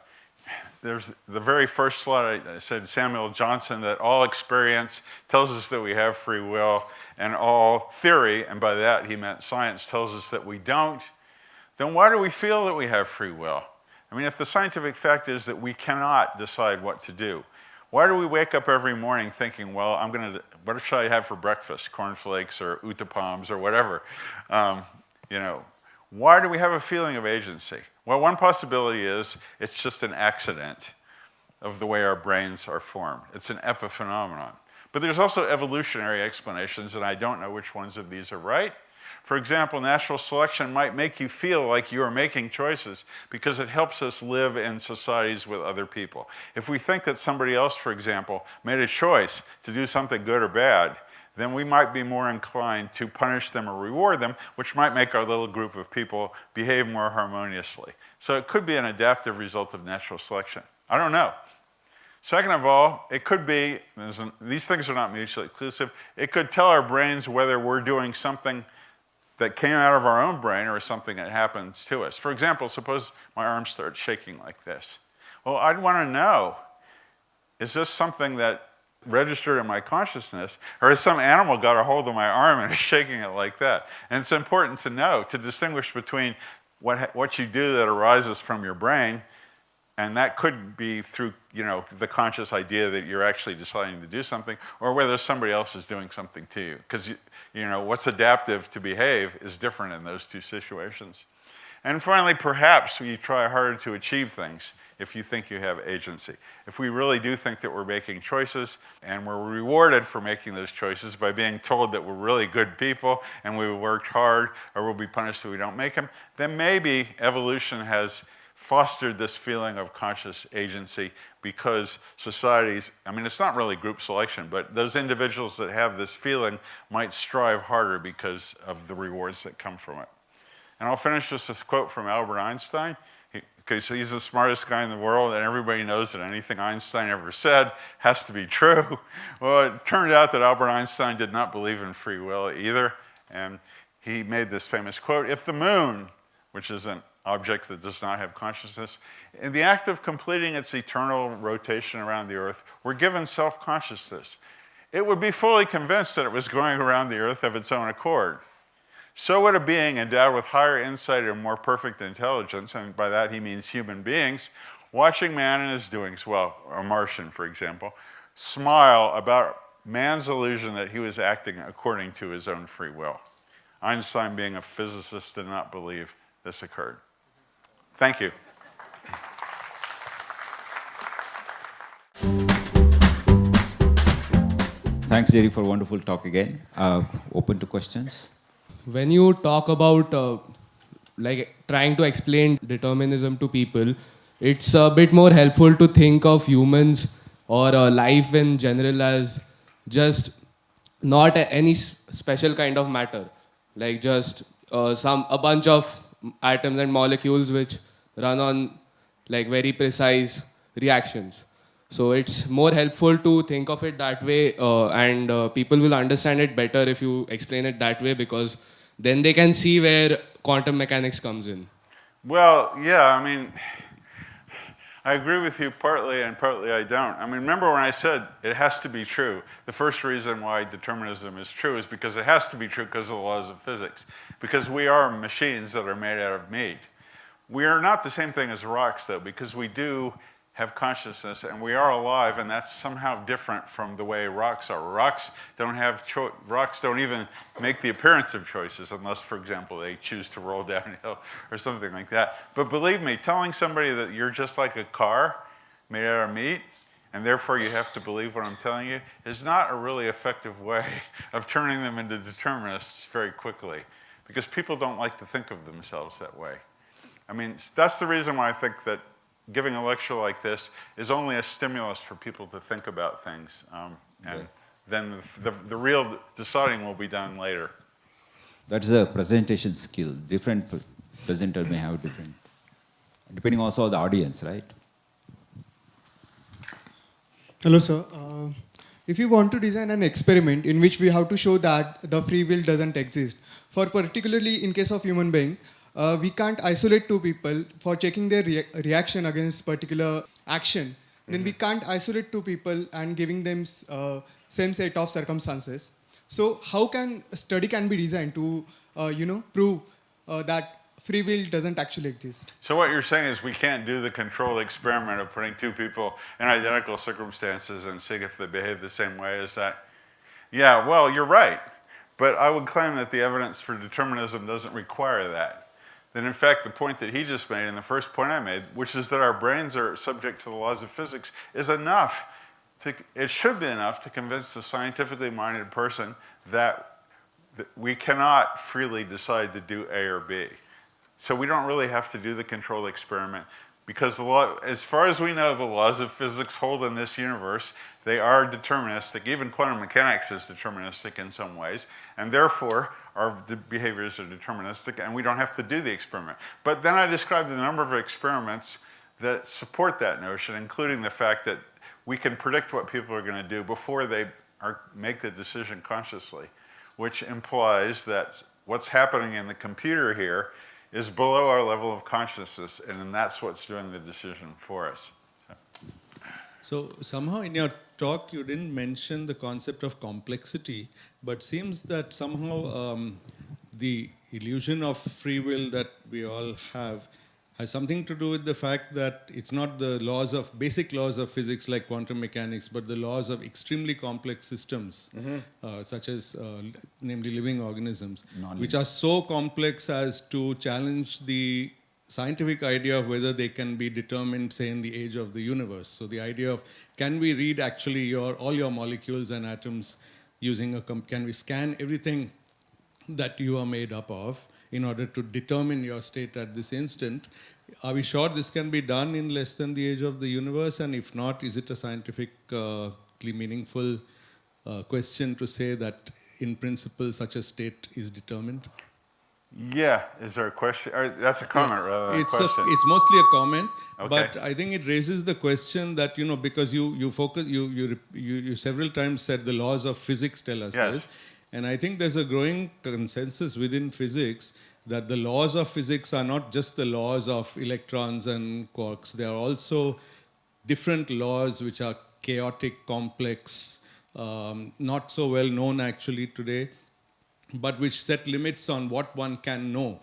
There's the very first slide, I said Samuel Johnson, that all experience tells us that we have free will, and all theory, and by that he meant science, tells us that we don't. Then why do we feel that we have free will? I mean, if the scientific fact is that we cannot decide what to do, Why do we wake up every morning thinking, well, what should I have for breakfast? Cornflakes or Utapams or whatever. Why do we have a feeling of agency? Well, one possibility is it's just an accident of the way our brains are formed. It's an epiphenomenon. But there's also evolutionary explanations, and I don't know which ones of these are right. For example, natural selection might make you feel like you are making choices because it helps us live in societies with other people. If we think that somebody else, for example, made a choice to do something good or bad, then we might be more inclined to punish them or reward them, which might make our little group of people behave more harmoniously. So it could be an adaptive result of natural selection. I don't know. Second of all, it could be, these things are not mutually exclusive, it could tell our brains whether we're doing something that came out of our own brain or something that happens to us. For example, suppose my arm starts shaking like this. Well, I'd want to know, is this something that registered in my consciousness, or has some animal got a hold of my arm and is shaking it like that? And it's important to know, to distinguish between what you do that arises from your brain, and that could be through the conscious idea that you're actually deciding to do something, or whether somebody else is doing something to you. Because what's adaptive to behave is different in those two situations. And finally, perhaps you try harder to achieve things if you think you have agency. If we really do think that we're making choices and we're rewarded for making those choices by being told that we're really good people and we worked hard, or we'll be punished if we don't make them, then maybe evolution has fostered this feeling of conscious agency because societies, it's not really group selection, but those individuals that have this feeling might strive harder because of the rewards that come from it. And I'll finish with this quote from Albert Einstein, because he's the smartest guy in the world, and everybody knows that anything Einstein ever said has to be true. Well, it turned out that Albert Einstein did not believe in free will either, and he made this famous quote, "If the moon," which is an object that does not have consciousness, in the act of completing its eternal rotation around the Earth, were given self-consciousness, it would be fully convinced that it was going around the Earth of its own accord. So would a being endowed with higher insight and more perfect intelligence, and by that he means human beings, watching man in his doings, well, a Martian, for example, smile about man's illusion that he was acting according to his own free will. Einstein, being a physicist, did not believe this occurred. Thank you. Thanks, Jerry, for a wonderful talk again. Open to questions. When you talk about trying to explain determinism to people, it's a bit more helpful to think of humans or life in general as just not any special kind of matter, like just a bunch of atoms and molecules which run on very precise reactions. So it's more helpful to think of it that way, and people will understand it better if you explain it that way, because then they can see where quantum mechanics comes in. Well, yeah, I agree with you partly and partly I don't. Remember when I said it has to be true? The first reason why determinism is true is because it has to be true because of the laws of physics. Because we are machines that are made out of meat. We are not the same thing as rocks, though, because we do have consciousness and we are alive, and that's somehow different from the way rocks are. Rocks don't even make the appearance of choices unless, for example, they choose to roll downhill or something like that. But believe me, telling somebody that you're just like a car made out of meat, and therefore you have to believe what I'm telling you, is not a really effective way of turning them into determinists very quickly, because people don't like to think of themselves that way. That's the reason why I think that giving a lecture like this is only a stimulus for people to think about things. And then the real deciding will be done later. That is a presentation skill. Different presenter may have different, depending also on the audience, right? Hello, sir. If you want to design an experiment in which we have to show that the free will doesn't exist, for particularly in case of human being, we can't isolate two people for checking their reaction against particular action. Then we can't isolate two people and giving them same set of circumstances. So how can a study can be designed to prove that free will doesn't actually exist. So what you're saying is we can't do the controlled experiment of putting two people in identical circumstances and seeing if they behave the same way. Is that? Yeah, well, you're right. But I would claim that the evidence for determinism doesn't require that. That in fact, the point that he just made and the first point I made, which is that our brains are subject to the laws of physics, is enough. It should be enough to convince the scientifically minded person that we cannot freely decide to do A or B. So we don't really have to do the controlled experiment because the law, as far as we know, the laws of physics hold in this universe. They are deterministic. Even quantum mechanics is deterministic in some ways, and therefore our behaviors are deterministic, and we don't have to do the experiment. But then I described a number of experiments that support that notion, including the fact that we can predict what people are going to do before they make the decision consciously, which implies that what's happening in the computer here is below our level of consciousness, and that's what's doing the decision for us. So somehow in your talk you didn't mention the concept of complexity, but seems that somehow the illusion of free will that we all have has something to do with the fact that it's not the basic laws of physics like quantum mechanics, but the laws of extremely complex systems, such as namely living organisms, which are so complex as to challenge the scientific idea of whether they can be determined, say, in the age of the universe. So the idea of, can we read actually all your molecules and atoms using can we scan everything that you are made up of in order to determine your state at this instant? Are we sure this can be done in less than the age of the universe? And if not, is it a scientifically meaningful question to say that in principle such a state is determined? Yeah, is there a question? Or that's a comment rather than a question. It's mostly a comment, Okay. but I think it raises the question that, because you several times said the laws of physics tell us Yes. this. And I think there's a growing consensus within physics that the laws of physics are not just the laws of electrons and quarks. There are also different laws which are chaotic, complex, not so well known actually today, but which set limits on what one can know.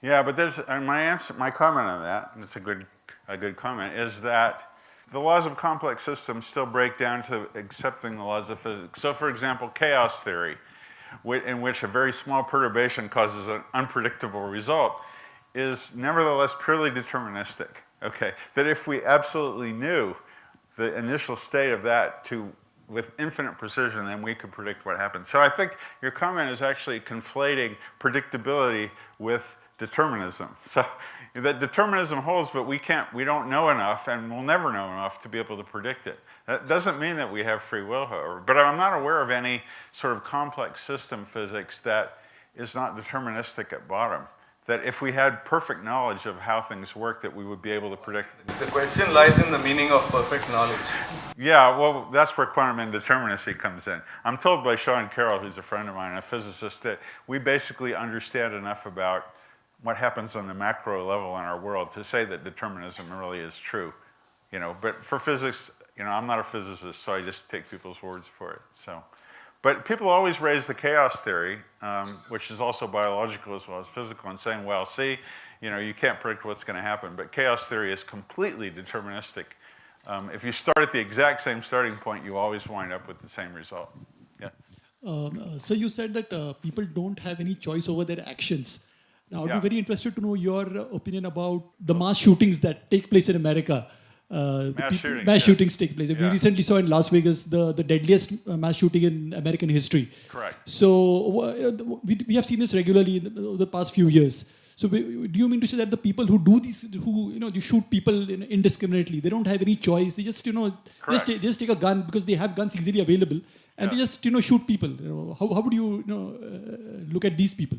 Yeah, but there's my comment on that, and it's a good comment, is that the laws of complex systems still break down to accepting the laws of physics. So, for example, chaos theory, in which a very small perturbation causes an unpredictable result, is nevertheless purely deterministic. Okay, that if we absolutely knew the initial state of that with infinite precision, then we could predict what happens. So I think your comment is actually conflating predictability with determinism. So that determinism holds, but we don't know enough, and we'll never know enough to be able to predict it. That doesn't mean that we have free will, however. But I'm not aware of any sort of complex system physics that is not deterministic at bottom. That if we had perfect knowledge of how things work, that we would be able to predict. The question lies in the meaning of perfect knowledge. Yeah, well, that's where quantum indeterminacy comes in. I'm told by Sean Carroll, who's a friend of mine, a physicist, that we basically understand enough about what happens on the macro level in our world to say that determinism really is true. But for physics, I'm not a physicist, so I just take people's words for it. But people always raise the chaos theory, which is also biological as well as physical, and saying, well, see, you can't predict what's going to happen. But chaos theory is completely deterministic. If you start at the exact same starting point, you always wind up with the same result. Yeah. So you said that people don't have any choice over their actions. Now, I'd Yeah. be very interested to know your opinion about the mass shootings that take place in America. Mass shootings take place. We Yeah. recently saw in Las Vegas the deadliest mass shooting in American history. Correct. So we have seen this regularly in the past few years. So do you mean to say that the people who do this, you shoot people indiscriminately, they don't have any choice? They just just take a gun because they have guns easily available, and they just shoot people. How would you look at these people?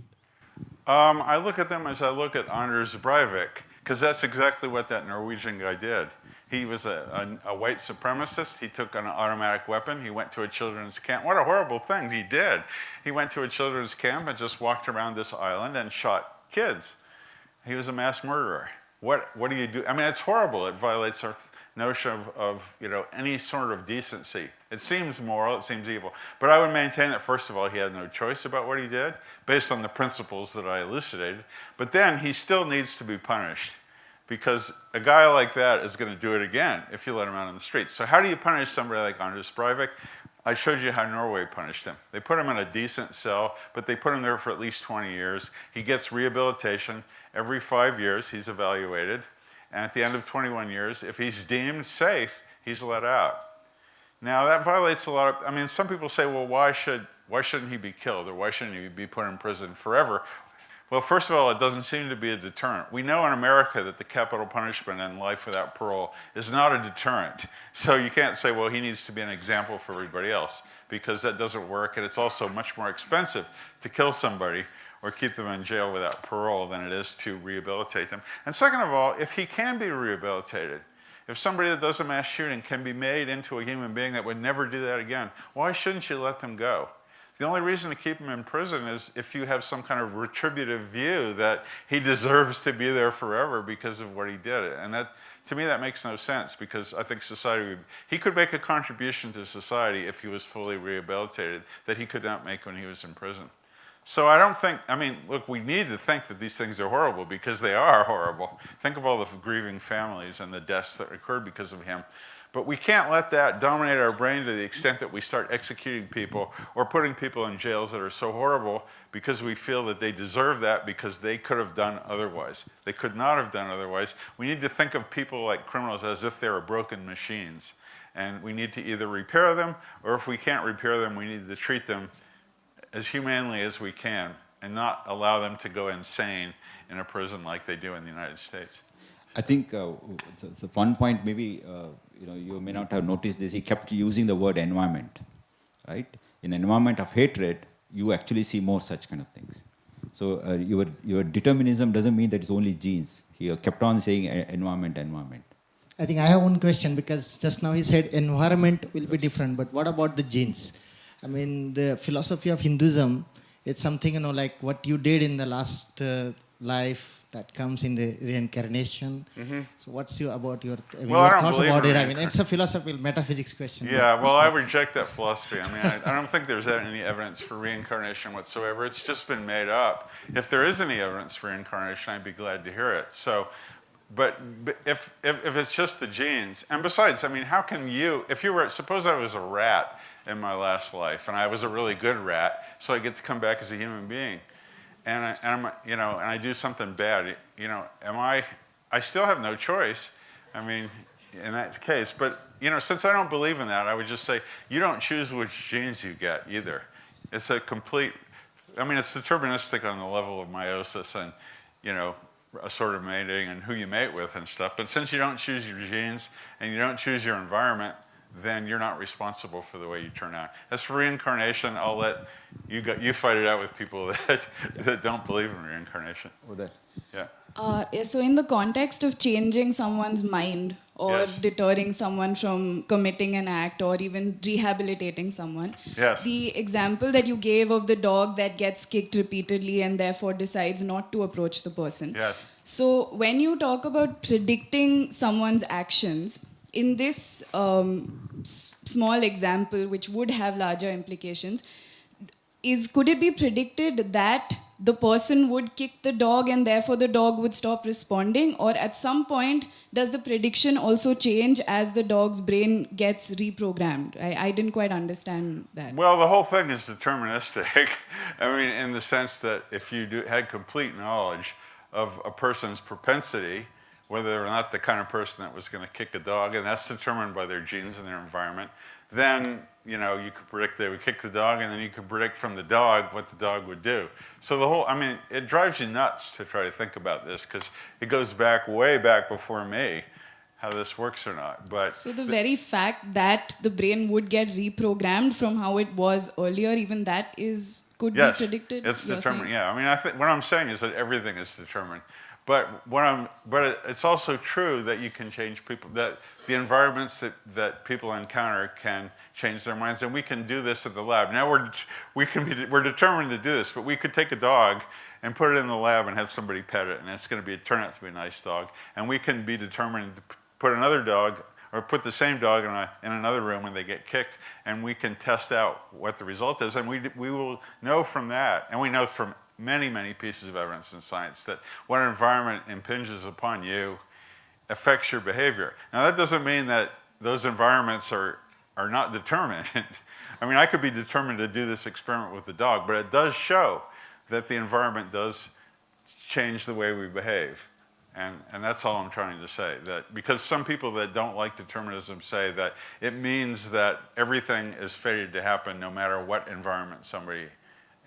I look at them as I look at Anders Breivik, because that's exactly what that Norwegian guy did. He was a white supremacist. He took an automatic weapon. He went to a children's camp. What a horrible thing he did. He went to a children's camp and just walked around this island and shot kids. He was a mass murderer. What do you do? I mean, it's horrible. It violates our notion of any sort of decency It seems moral, it seems evil. But I would maintain that, first of all, he had no choice about what he did, based on the principles that I elucidated. But then he still needs to be punished, because a guy like that is going to do it again if you let him out on the streets. So how do you punish somebody like Anders Breivik? I showed you how Norway punished him. They put him in a decent cell, but they put him there for at least 20 years. He gets rehabilitation. Every 5 years, he's evaluated. And at the end of 21 years, if he's deemed safe, he's let out. Now, that violates a lot of, I mean, some people say, well, why shouldn't he be killed, or why shouldn't he be put in prison forever? Well, first of all, it doesn't seem to be a deterrent. We know in America that the capital punishment and life without parole is not a deterrent. So you can't say, well, he needs to be an example for everybody else, because that doesn't work, and it's also much more expensive to kill somebody or keep them in jail without parole than it is to rehabilitate them. And second of all, if he can be rehabilitated, if somebody that does a mass shooting can be made into a human being that would never do that again, why shouldn't you let them go? The only reason to keep him in prison is if you have some kind of retributive view that he deserves to be there forever because of what he did. And that, to me, that makes no sense, because I think he could make a contribution to society if he was fully rehabilitated that he could not make when he was in prison. So I don't think, I mean, look, we need to think that these things are horrible, because they are horrible. Think of all the grieving families and the deaths that occurred because of him. But we can't let that dominate our brain to the extent that we start executing people or putting people in jails that are so horrible because we feel that they deserve that because they could have done otherwise. They could not have done otherwise. We need to think of people like criminals as if they were broken machines. And we need to either repair them, or if we can't repair them, we need to treat them as humanely as we can and not allow them to go insane in a prison like they do in the United States. I think it's a fun point. Maybe you may not have noticed this. He kept using the word environment, right? In an environment of hatred, you actually see more such kind of things. So your determinism doesn't mean that it's only genes. He kept on saying environment. I think I have one question, because just now he said environment will be different, but what about the genes? I mean, the philosophy of Hinduism, it's something, like what you did in the last life that comes in the reincarnation. Mm-hmm. So what's about your thoughts about it? I mean, it's a philosophical metaphysics question. Yeah, well, I reject that philosophy. I mean, I don't think there's any evidence for reincarnation whatsoever. It's just been made up. If there is any evidence for reincarnation, I'd be glad to hear it. So, but if it's just the genes, and besides, I mean, how can you, suppose I was a rat in my last life, and I was a really good rat, so I get to come back as a human being, and I do something bad, I still have no choice. I mean, in that case, but since I don't believe in that, I would just say you don't choose which genes you get either. It's it's deterministic on the level of meiosis and assorted mating and who you mate with and stuff. But since you don't choose your genes and you don't choose your environment, then you're not responsible for the way you turn out. As for reincarnation, I'll let you fight it out with people that don't believe in reincarnation. Yeah. So in the context of changing someone's mind or Yes. deterring someone from committing an act or even rehabilitating someone, Yes. the example that you gave of the dog that gets kicked repeatedly and therefore decides not to approach the person. Yes. So when you talk about predicting someone's actions, in this small example, which would have larger implications, could it be predicted that the person would kick the dog and therefore the dog would stop responding? Or at some point, does the prediction also change as the dog's brain gets reprogrammed? I didn't quite understand that. Well, the whole thing is deterministic. I mean, in the sense that if you had complete knowledge of a person's propensity, whether or not the kind of person that was going to kick a dog, and that's determined by their genes and their environment, then you could predict they would kick the dog, and then you could predict from the dog what the dog would do. So it drives you nuts to try to think about this, because it goes way back before me, how this works or not. But so the very fact that the brain would get reprogrammed from how it was earlier, even that could be predicted? It's you're determined. saying? Yeah, I mean, I think what I'm saying is that everything is determined. But it's also true that you can change people, that the environments that people encounter can change their minds, and we can do this at the lab. Now we're determined to do this, but we could take a dog and put it in the lab and have somebody pet it, and it's going to turn out to be a nice dog. And we can be determined to put another dog or put the same dog in another room and they get kicked, and we can test out what the result is. And we will know from that, and we know from many, many pieces of evidence in science, that what environment impinges upon you affects your behavior. Now, that doesn't mean that those environments are not determined. I mean, I could be determined to do this experiment with the dog, but it does show that the environment does change the way we behave. And that's all I'm trying to say. That because some people that don't like determinism say that it means that everything is fated to happen no matter what environment somebody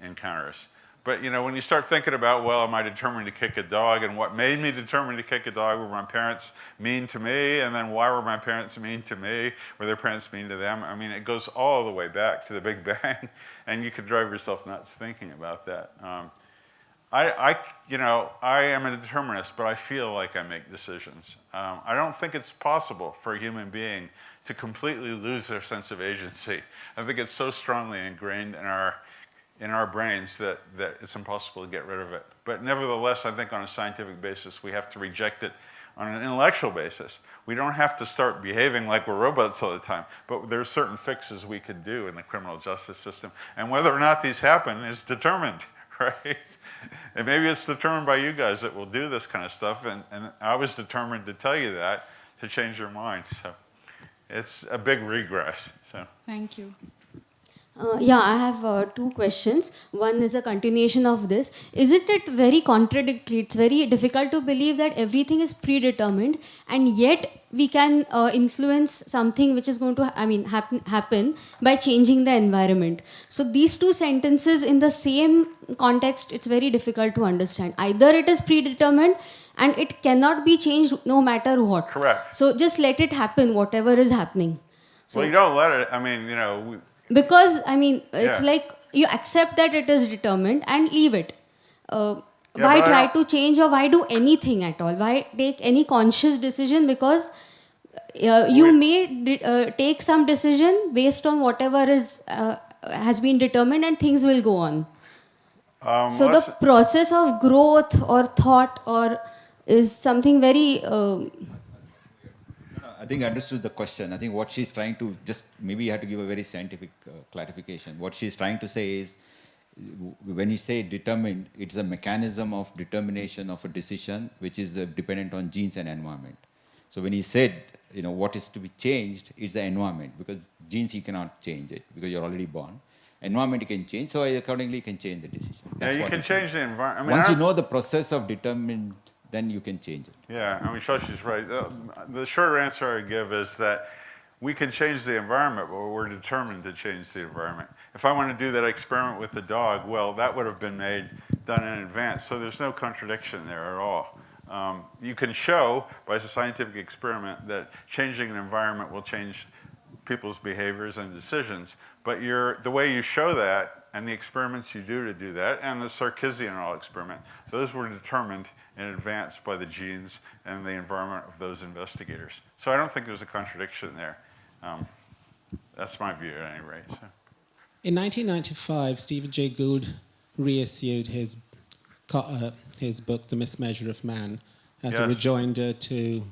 encounters. But you know, when you start thinking about, well, am I determined to kick a dog, and what made me determined to kick a dog? Were my parents mean to me? And then why were my parents mean to me? Were their parents mean to them? I mean, it goes all the way back to the Big Bang, and you could drive yourself nuts thinking about that. I am a determinist, but I feel like I make decisions. I don't think it's possible for a human being to completely lose their sense of agency. I think it's so strongly ingrained in our brains that it's impossible to get rid of it. But nevertheless, I think on a scientific basis, we have to reject it on an intellectual basis. We don't have to start behaving like we're robots all the time, but there are certain fixes we could do in the criminal justice system. And whether or not these happen is determined, right? And maybe it's determined by you guys that will do this kind of stuff, and I was determined to tell you that, to change your mind. So it's a big regress. So. Thank you. Yeah, I have two questions. One is a continuation of this. Isn't it very contradictory? It's very difficult to believe that everything is predetermined, and yet we can influence something which is going to happen by changing the environment. So these two sentences in the same context, it's very difficult to understand. Either it is predetermined and it cannot be changed no matter what. Correct. So just let it happen, whatever is happening. So, well, you don't let it, I mean, you know... Because, I mean, it's Yeah. like you accept that it is determined and leave it. Why but try to change, or why do anything at all? Why take any conscious decision? Because you may take some decision based on whatever has been determined, and things will go on. So the process of growth or thought is something very... I think I understood the question. I think what she's trying to maybe you have to give a very scientific clarification. What she's trying to say is, when you say determined, it's a mechanism of determination of a decision which is dependent on genes and environment. So when he said, what is to be changed, it's the environment, because genes you cannot change it because you're already born. Environment you can change, so accordingly you can change the decision. Yeah, you can change the environment. I mean, Once you know the process of determined, then you can change it. Yeah, I mean, Shoshi's right. The shorter answer I give is that we can change the environment, but we're determined to change the environment. If I want to do that experiment with the dog, well, that would have been done in advance, so there's no contradiction there at all. You can show by a scientific experiment that changing an environment will change people's behaviors and decisions, but the way you show that and the experiments you do to do that, and the Sarkisian experiment, those were determined in advance by the genes and the environment of those investigators. So I don't think there's a contradiction there. That's my view at any rate. So. In 1995, Stephen Jay Gould reissued his book, The Mismeasure of Man, as a rejoinder to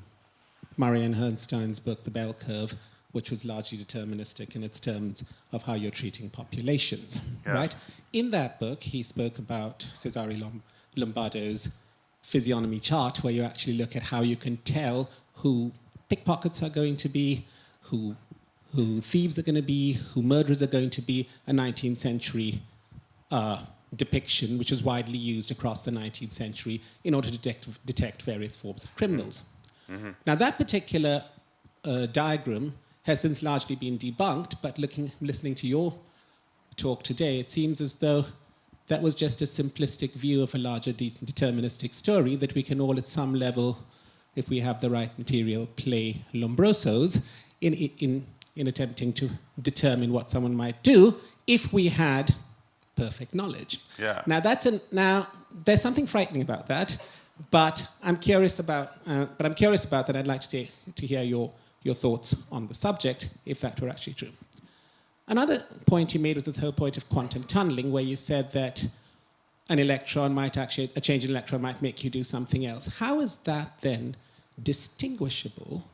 Marianne Herrnstein's book, The Bell Curve, which was largely deterministic in its terms of how you're treating populations, right? In that book, he spoke about Cesare Lombardo's physiognomy chart, where you actually look at how you can tell who pickpockets are going to be, who thieves are going to be, who murderers are going to be, a 19th century depiction, which was widely used across the 19th century in order to detect various forms of criminals. Mm-hmm. Now, that particular diagram has since largely been debunked, but listening to your talk today, it seems as though that was just a simplistic view of a larger deterministic story that we can all at some level, if we have the right material, play Lombroso's in attempting to determine what someone might do if we had perfect knowledge. Yeah. Now there's something frightening about that, but I'm curious about that. I'd like to hear your thoughts on the subject, if that were actually true. Another point you made was this whole point of quantum tunneling, where you said that a change in electron might make you do something else. How is that then distinguishable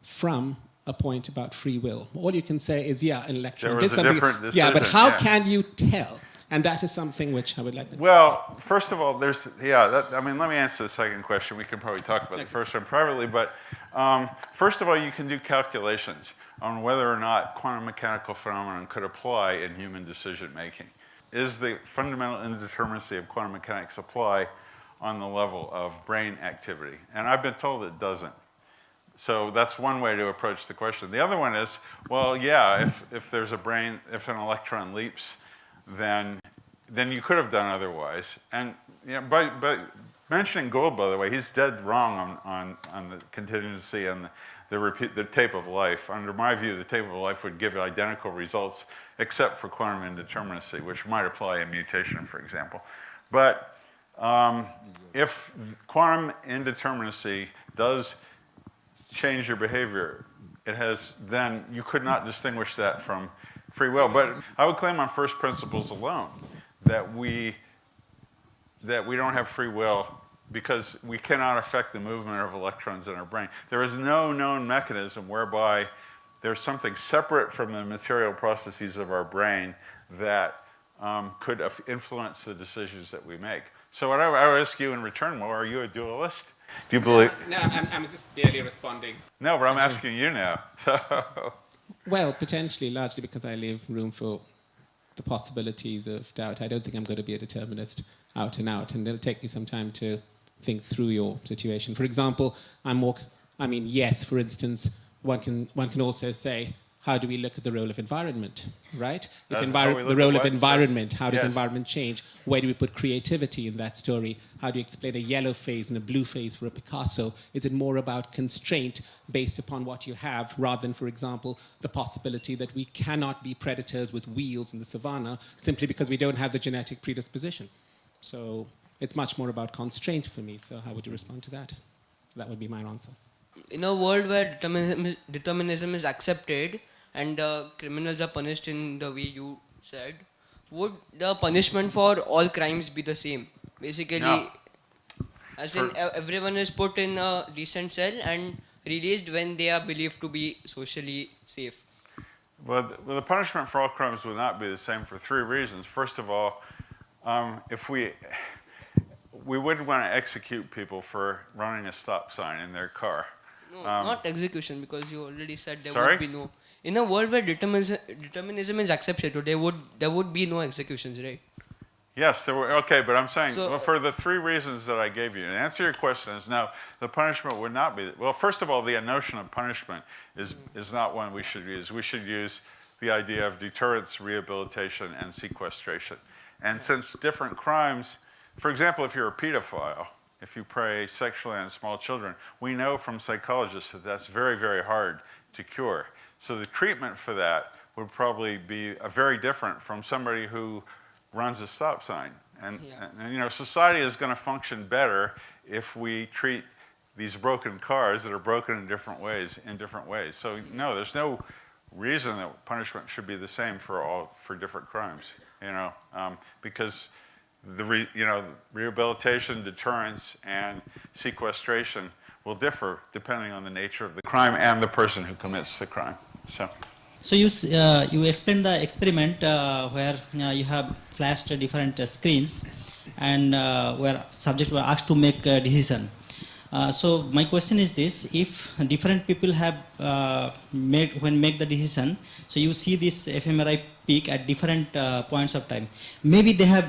from a point about free will. All you can say is, yeah, an electron There did was a something. different Yeah, but decision, how yeah. can you tell? And that is something which I would like to... Well, first of all, let me answer the second question. We can probably talk about the first one privately, but first of all, you can do calculations on whether or not quantum mechanical phenomenon could apply in human decision making. Is the fundamental indeterminacy of quantum mechanics apply on the level of brain activity? And I've been told it doesn't. So that's one way to approach the question. The other one is, well, yeah, if there's a brain, if an electron leaps, then you could have done otherwise. And but mentioning Gould, by the way, he's dead wrong on the contingency and the tape of life. Under my view, the tape of life would give identical results except for quantum indeterminacy, which might apply in mutation, for example. But if quantum indeterminacy does change your behavior, then you could not distinguish that from free will. But I would claim on first principles alone that we don't have free will because we cannot affect the movement of electrons in our brain. There is no known mechanism whereby there's something separate from the material processes of our brain that could influence the decisions that we make. So what I would ask you in return, Mo, are you a dualist? Do you believe? No, I'm just barely responding. No, but I'm asking you now. Well, potentially, largely because I leave room for the possibilities of doubt. I don't think I'm going to be a determinist out and out, and it'll take me some time to think through your situation. For example, yes, for instance, one can also say, how do we look at the role of environment, right? The role of environment, how does environment change? Where do we put creativity in that story? How do you explain a yellow phase and a blue phase for a Picasso? Is it more about constraint based upon what you have rather than, for example, the possibility that we cannot be predators with wheels in the savannah simply because we don't have the genetic predisposition? So it's much more about constraint for me. So how would you respond to that? That would be my answer. In a world where determinism is accepted and criminals are punished in the way you said, would the punishment for all crimes be the same? Basically, No. as in everyone is put in a decent cell and released when they are believed to be socially safe. Well, the punishment for all crimes would not be the same for three reasons. First of all, if we wouldn't want to execute people for running a stop sign in their car. No, not execution, because you already said there Sorry? would be no. In a world where determinism is accepted, there would be no executions, right? Yes, there were. Okay, but I'm saying, So- well, for the three reasons that I gave you, and answer your question is no, the punishment would not be. Well, first of all, the notion of punishment is not one we should use. We should use the idea of deterrence, rehabilitation, and sequestration. And since different crimes, for example, if you're a pedophile, if you prey sexually on small children, we know from psychologists that that's very, very hard to cure. So the treatment for that would probably be very different from somebody who runs a stop sign. And society is going to function better if we treat these broken cars that are broken in different ways. So no, there's no reason that punishment should be the same for different crimes. Because rehabilitation, deterrence, and sequestration will differ depending on the nature of the crime and the person who commits the crime. So you explained the experiment where you have flashed different screens and where subjects were asked to make a decision. So my question is this: if different people have make the decision, so you see this fMRI peak at different points of time. Maybe they have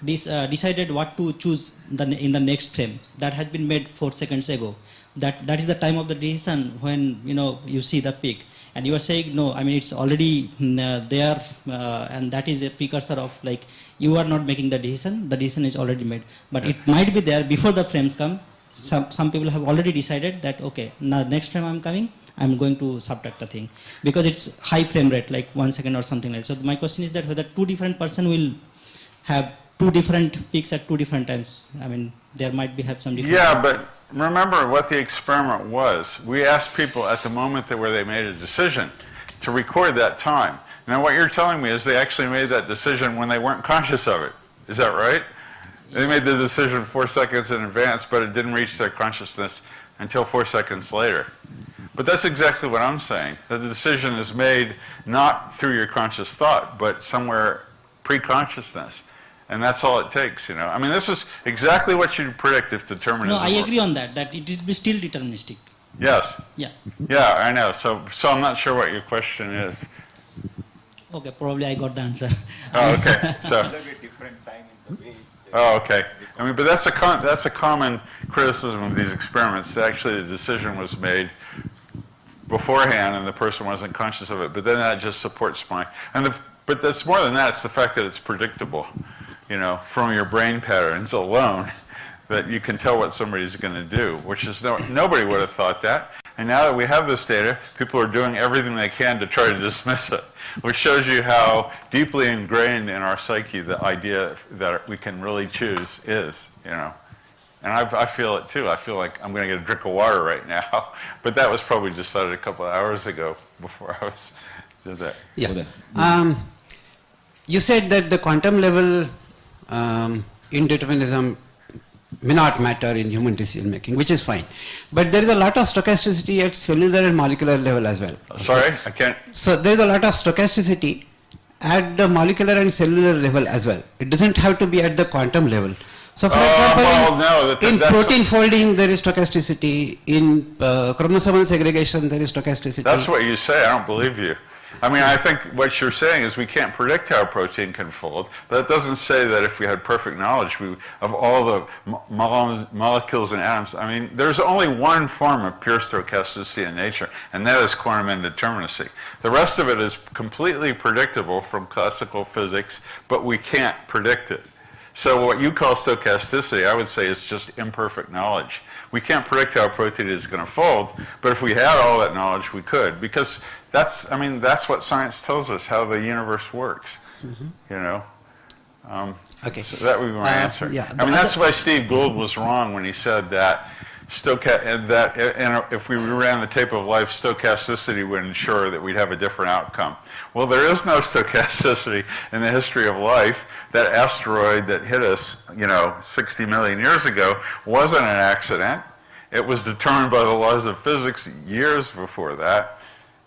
decided what to choose in the next frame. That has been made 4 seconds ago. That is the time of the decision when you see the peak. And you are saying no. I mean, it's already there, and that is a precursor of like you are not making the decision. The decision is already made, but it might be there before the frames come. Some people have already decided that okay, now next frame I'm coming, I'm going to subtract the thing because it's high frame rate, like 1 second or something like that. So my question is that whether two different person will have two different peaks at two different times. I mean, there might have some different. Yeah, but remember what the experiment was. We asked people at the moment where they made a decision to record that time. Now what you're telling me is they actually made that decision when they weren't conscious of it. Is that right? They made the decision 4 seconds in advance, but it didn't reach their consciousness until 4 seconds later. But that's exactly what I'm saying. That the decision is made not through your conscious thought, but somewhere pre-consciousness. And that's all it takes, you know. I mean, this is exactly what you'd predict if determinism No, I were- agree on that, that it will be still deterministic. Yes. Yeah. Yeah, I know. So I'm not sure what your question is. Okay, probably I got the answer. Oh, okay. So. Oh, okay. I mean, but that's a common criticism of these experiments, that actually the decision was made beforehand and the person wasn't conscious of it. But then that just supports but that's more than that. It's the fact that it's predictable, you know, from your brain patterns alone, that you can tell what somebody's going to do, which is nobody would have thought that. And now that we have this data, people are doing everything they can to try to dismiss it, which shows you how deeply ingrained in our psyche the idea that we can really choose is, you know. And I feel it too. I feel like I'm going to get a drink of water right now. But that was probably decided a couple of hours ago before I did that. Yeah. You said that the quantum level indeterminism may not matter in human decision making, which is fine. But there is a lot of stochasticity at cellular and molecular level as well. Sorry, I can't. So there is a lot of stochasticity at the molecular and cellular level as well. It doesn't have to be at the quantum level. So for example, in protein folding there is stochasticity, in chromosomal segregation there is stochasticity. That's what you say, I don't believe you. I mean, I think what you're saying is we can't predict how a protein can fold. That doesn't say that if we had perfect knowledge of all the molecules and atoms. I mean, there's only one form of pure stochasticity in nature, and that is quantum indeterminacy. The rest of it is completely predictable from classical physics, but we can't predict it. So what you call stochasticity, I would say, is just imperfect knowledge. We can't predict how a protein is going to fold, but if we had all that knowledge, we could, because that's what science tells us, how the universe works, you know. Okay. So that would be my answer. Yeah, I mean, that's why Steve Gould was wrong when he said that if we ran the tape of life, stochasticity would ensure that we'd have a different outcome. Well, there is no stochasticity in the history of life. That asteroid that hit us, 60 million years ago wasn't an accident. It was determined by the laws of physics years before that.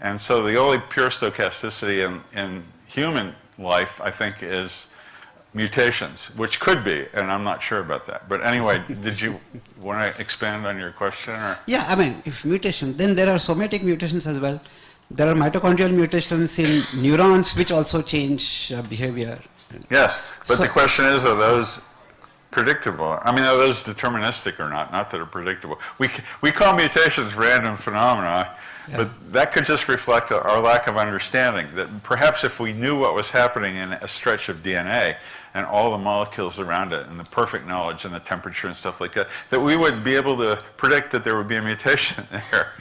And so the only pure stochasticity in human life, I think, is mutations, which could be, and I'm not sure about that. But anyway, did you want to expand on your question? Or? Yeah, I mean, if mutation, then there are somatic mutations as well. There are mitochondrial mutations in neurons which also change behavior. Yes, but the question is, are those predictable? I mean, are those deterministic or not? Not that they're predictable. We call mutations random phenomena, but that could just reflect our lack of understanding, that perhaps if we knew what was happening in a stretch of DNA and all the molecules around it and the perfect knowledge and the temperature and stuff like that, that we would be able to predict that there would be a mutation there.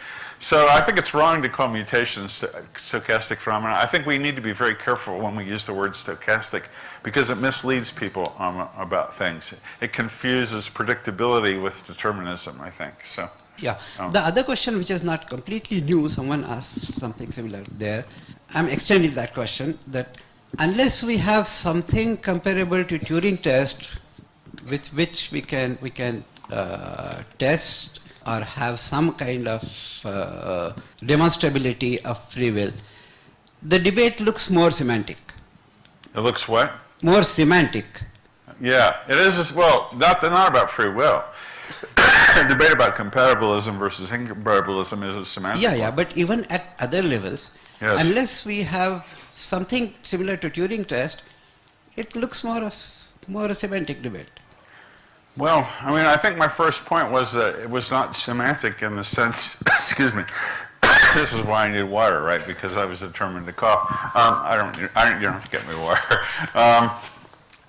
So I think it's wrong to call mutations stochastic phenomena. I think we need to be very careful when we use the word stochastic because it misleads people about things. It confuses predictability with determinism, I think. So. Yeah. The other question, which is not completely new, someone asked something similar there. I'm extending that question, that unless we have something comparable to Turing test with which we can test or have some kind of demonstrability of free will, the debate looks more semantic. It looks what? More semantic. Yeah, it is. Well, not about free will. The debate about compatibilism versus incompatibilism is a semantic one. Yeah, but even at other levels, unless we have something similar to Turing test, it looks more a semantic debate. Well, I mean, I think my first point was that it was not semantic in the sense, excuse me, this is why I need water, right? Because I was determined to cough. You don't have to get me water.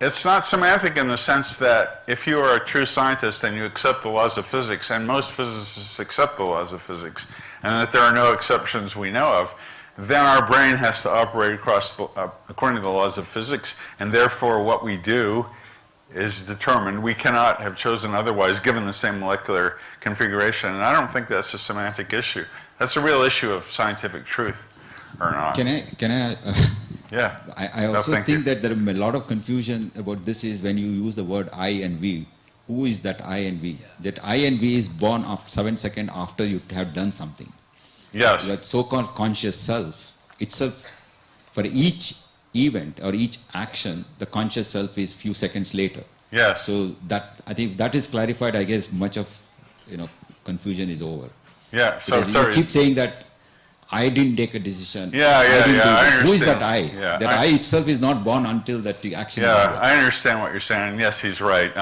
It's not semantic in the sense that if you are a true scientist and you accept the laws of physics, and most physicists accept the laws of physics, and that there are no exceptions we know of, then our brain has to operate according to the laws of physics, and therefore what we do is determined. We cannot have chosen otherwise given the same molecular configuration, and I don't think that's a semantic issue. That's a real issue of scientific truth, or not. Can I yeah. I also think that there is a lot of confusion about this is when you use the word I and we. Who is that I and we? That I and we is born 7 seconds after you have done something. Yes. That so-called conscious self itself, for each event or each action, the conscious self is few seconds later. Yes. So that, I think that is clarified. I guess much of confusion is over. Yeah. So Because sorry. you keep saying that I didn't take a decision. Yeah, I didn't do this. I Who is understand. that I? Yeah, That I itself is not born until that the action is Yeah, over. I understand what you're saying. And yes, he's right.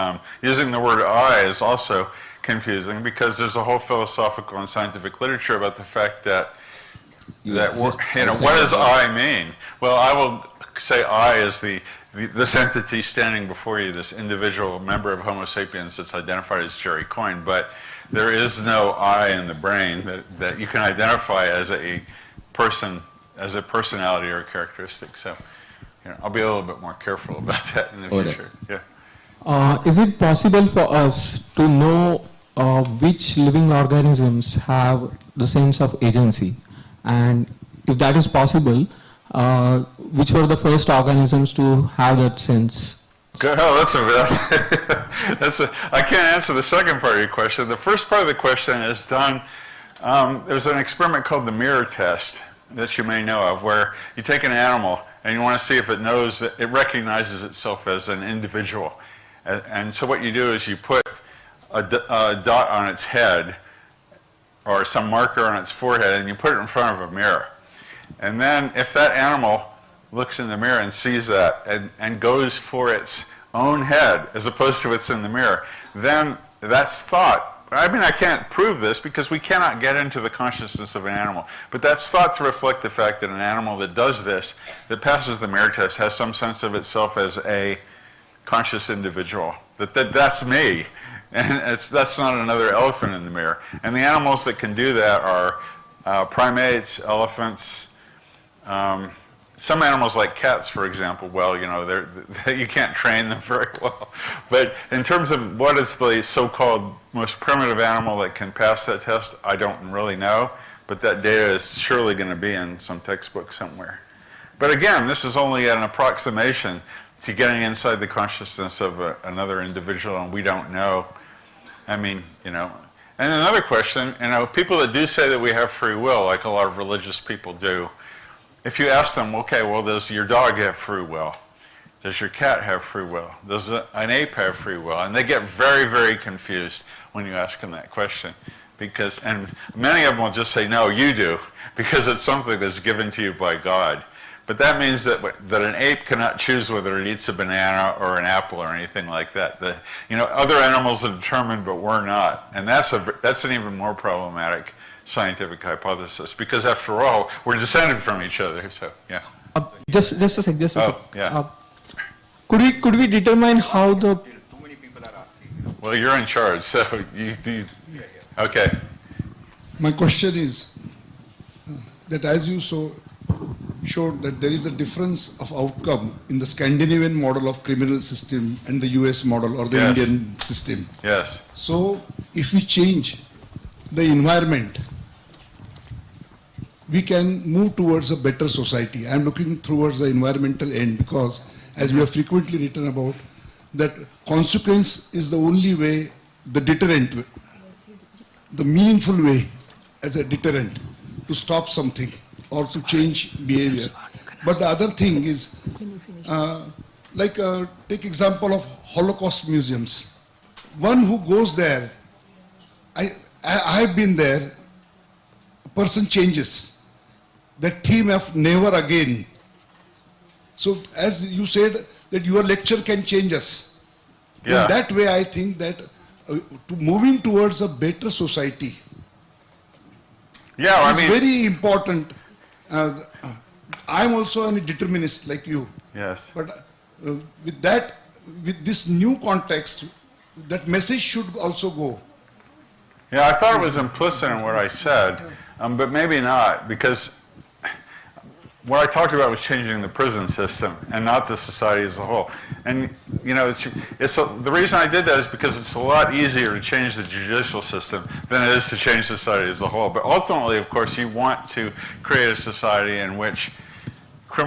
Using the word I is also confusing because there's a whole philosophical and scientific literature about the fact that You exist what outside does of I mean? Well, I will say I is this entity standing before you, this individual member of Homo sapiens that's identified as Jerry Coyne, but there is no I in the brain that you can identify as a person, as a personality or a characteristic. So, I'll be a little bit more careful about that in the future. Yeah. Is it possible for us to know which living organisms have the sense of agency? And if that is possible, which were the first organisms to have that sense? I can't answer the second part of your question. The first part of the question is done. There's an experiment called the mirror test that you may know of, where you take an animal and you want to see if it knows that it recognizes itself as an individual. And so what you do is you put a dot on its head or some marker on its forehead and you put it in front of a mirror. And then if that animal looks in the mirror and sees that and goes for its own head as opposed to what's in the mirror, then that's thought. I mean, I can't prove this because we cannot get into the consciousness of an animal, but that's thought to reflect the fact that an animal that does this, that passes the mirror test, has some sense of itself as a conscious individual. That's me, and that's not another elephant in the mirror. And the animals that can do that are primates, elephants, some animals like cats, for example, well, you can't train them very well. But in terms of what is the so-called most primitive animal that can pass that test, I don't really know. But that data is surely going to be in some textbook somewhere. But again, this is only an approximation to getting inside the consciousness of another individual, and we don't know. I mean, And another question, people that do say that we have free will, like a lot of religious people do, if you ask them, okay, well, does your dog have free will? Does your cat have free will? Does an ape have free will? And they get very, very confused when you ask them that question. And many of them will just say, no, you do, because it's something that's given to you by God. But that means that an ape cannot choose whether it eats a banana or an apple or anything like that. Other animals are determined, but we're not. And that's an even more problematic scientific hypothesis, because after all, we're descended from each other. So, yeah. Just a sec. Yeah. Could we determine how the... Well, you're in charge, so you okay. My question is that as you showed that there is a difference of outcome in the Scandinavian model of criminal system and the US model or the Yes. Indian system. Yes. So if we change the environment, we can move towards a better society. I'm looking towards the environmental end because, as we have frequently written about, that consequence is the only way, the deterrent, the meaningful way as a deterrent to stop something or to change behavior. But the other thing is, take example of Holocaust museums. One who goes there, I have been there, a person changes. That theme of never again. So as you said, that your lecture can change us. Yeah. In that way, I think that moving towards a better society is very important. I'm also a determinist like you. Yes. But with this new context, that message should also go. Yeah, I thought it was implicit in what I said, but maybe not, because what I talked about was changing the prison system and not the society as a whole. And, the reason I did that is because it's a lot easier to change the judicial system than it is to change society as a whole. But ultimately, of course, you want to create a society in which in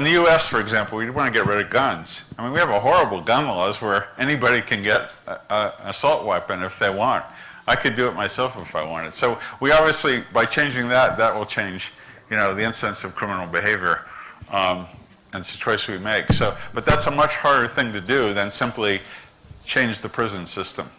the U.S., for example, we want to get rid of guns. I mean, we have a horrible gun laws where anybody can get an assault weapon if they want. I could do it myself if I wanted. So we obviously, by changing that, that will change, the incidence of criminal behavior. And it's a choice we make. So, but that's a much harder thing to do than simply change the prison system.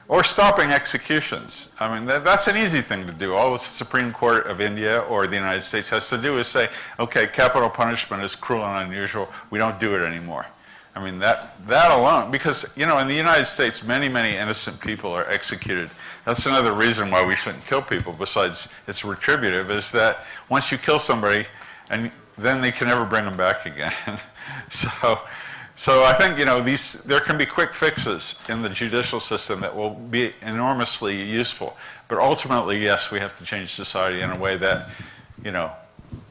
Or stopping executions. I mean, that's an easy thing to do. All the Supreme Court of India or the United States has to do is say, okay, capital punishment is cruel and unusual. We don't do it anymore. I mean, that alone, because, in the United States, many, many innocent people are executed. That's another reason why we shouldn't kill people, besides it's retributive, is that once you kill somebody, and then they can never bring them back again. So I think, there can be quick fixes in the judicial system that will be enormously useful. But ultimately, yes, we have to change society in a way that,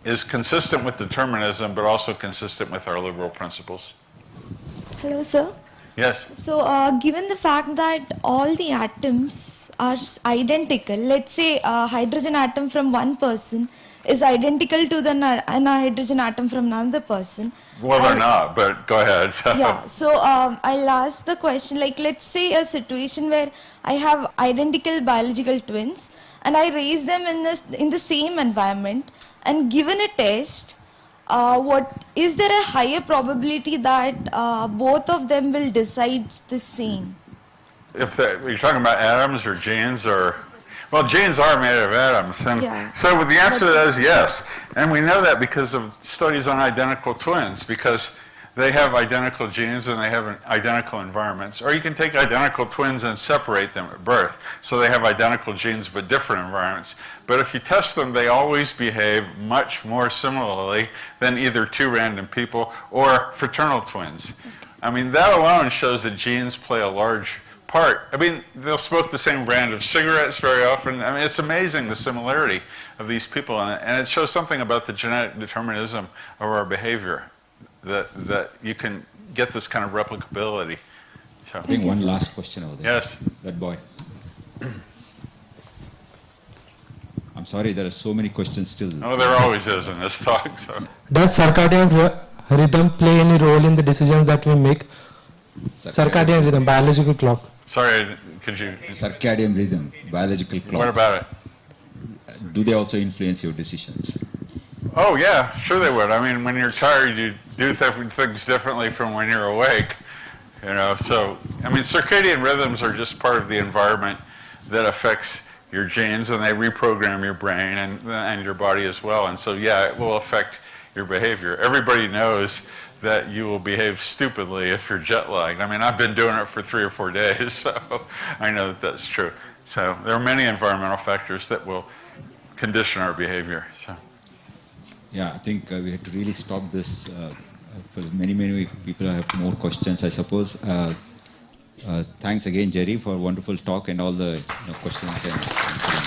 is consistent with determinism, but also consistent with our liberal principles. Hello, sir. Yes. So, given the fact that all the atoms are identical, let's say a hydrogen atom from one person is identical to an hydrogen atom from another person. Well, they're not, but go ahead. Yeah, so I'll ask the question, like, let's say a situation where I have identical biological twins and I raise them in the same environment, and given a test, is there a higher probability that both of them will decide the same? You're talking about atoms or genes or... Well, genes are made of atoms, and yeah. So the answer to that is yes. And we know that because of studies on identical twins, because they have identical genes and they have identical environments. Or you can take identical twins and separate them at birth, so they have identical genes but different environments. But if you test them, they always behave much more similarly than either two random people or fraternal twins. I mean, that alone shows that genes play a large part. I mean, they'll smoke the same brand of cigarettes very often. I mean, it's amazing the similarity of these people, and it shows something about the genetic determinism of our behavior, that you can get this kind of replicability. So, I think one last question over there. Yes. That boy. I'm sorry, there are so many questions still. Oh, there always is in this talk. So. Does circadian rhythm play any role in the decisions that we make? Circadian rhythm, biological clock. Sorry, could you... Circadian rhythm, biological clocks. What about it? Do they also influence your decisions? Oh, yeah, sure they would. I mean, when you're tired, you do things differently from when you're awake. So, I mean, circadian rhythms are just part of the environment that affects your genes, and they reprogram your brain and your body as well. And so, yeah, it will affect your behavior. Everybody knows that you will behave stupidly if you're jet lagged. I mean, I've been doing it for 3 or 4 days, so I know that that's true. So there are many environmental factors that will condition our behavior. So. Yeah, I think we had to really stop this. For many people have more questions, I suppose. Thanks again, Jerry, for a wonderful talk and all the questions. And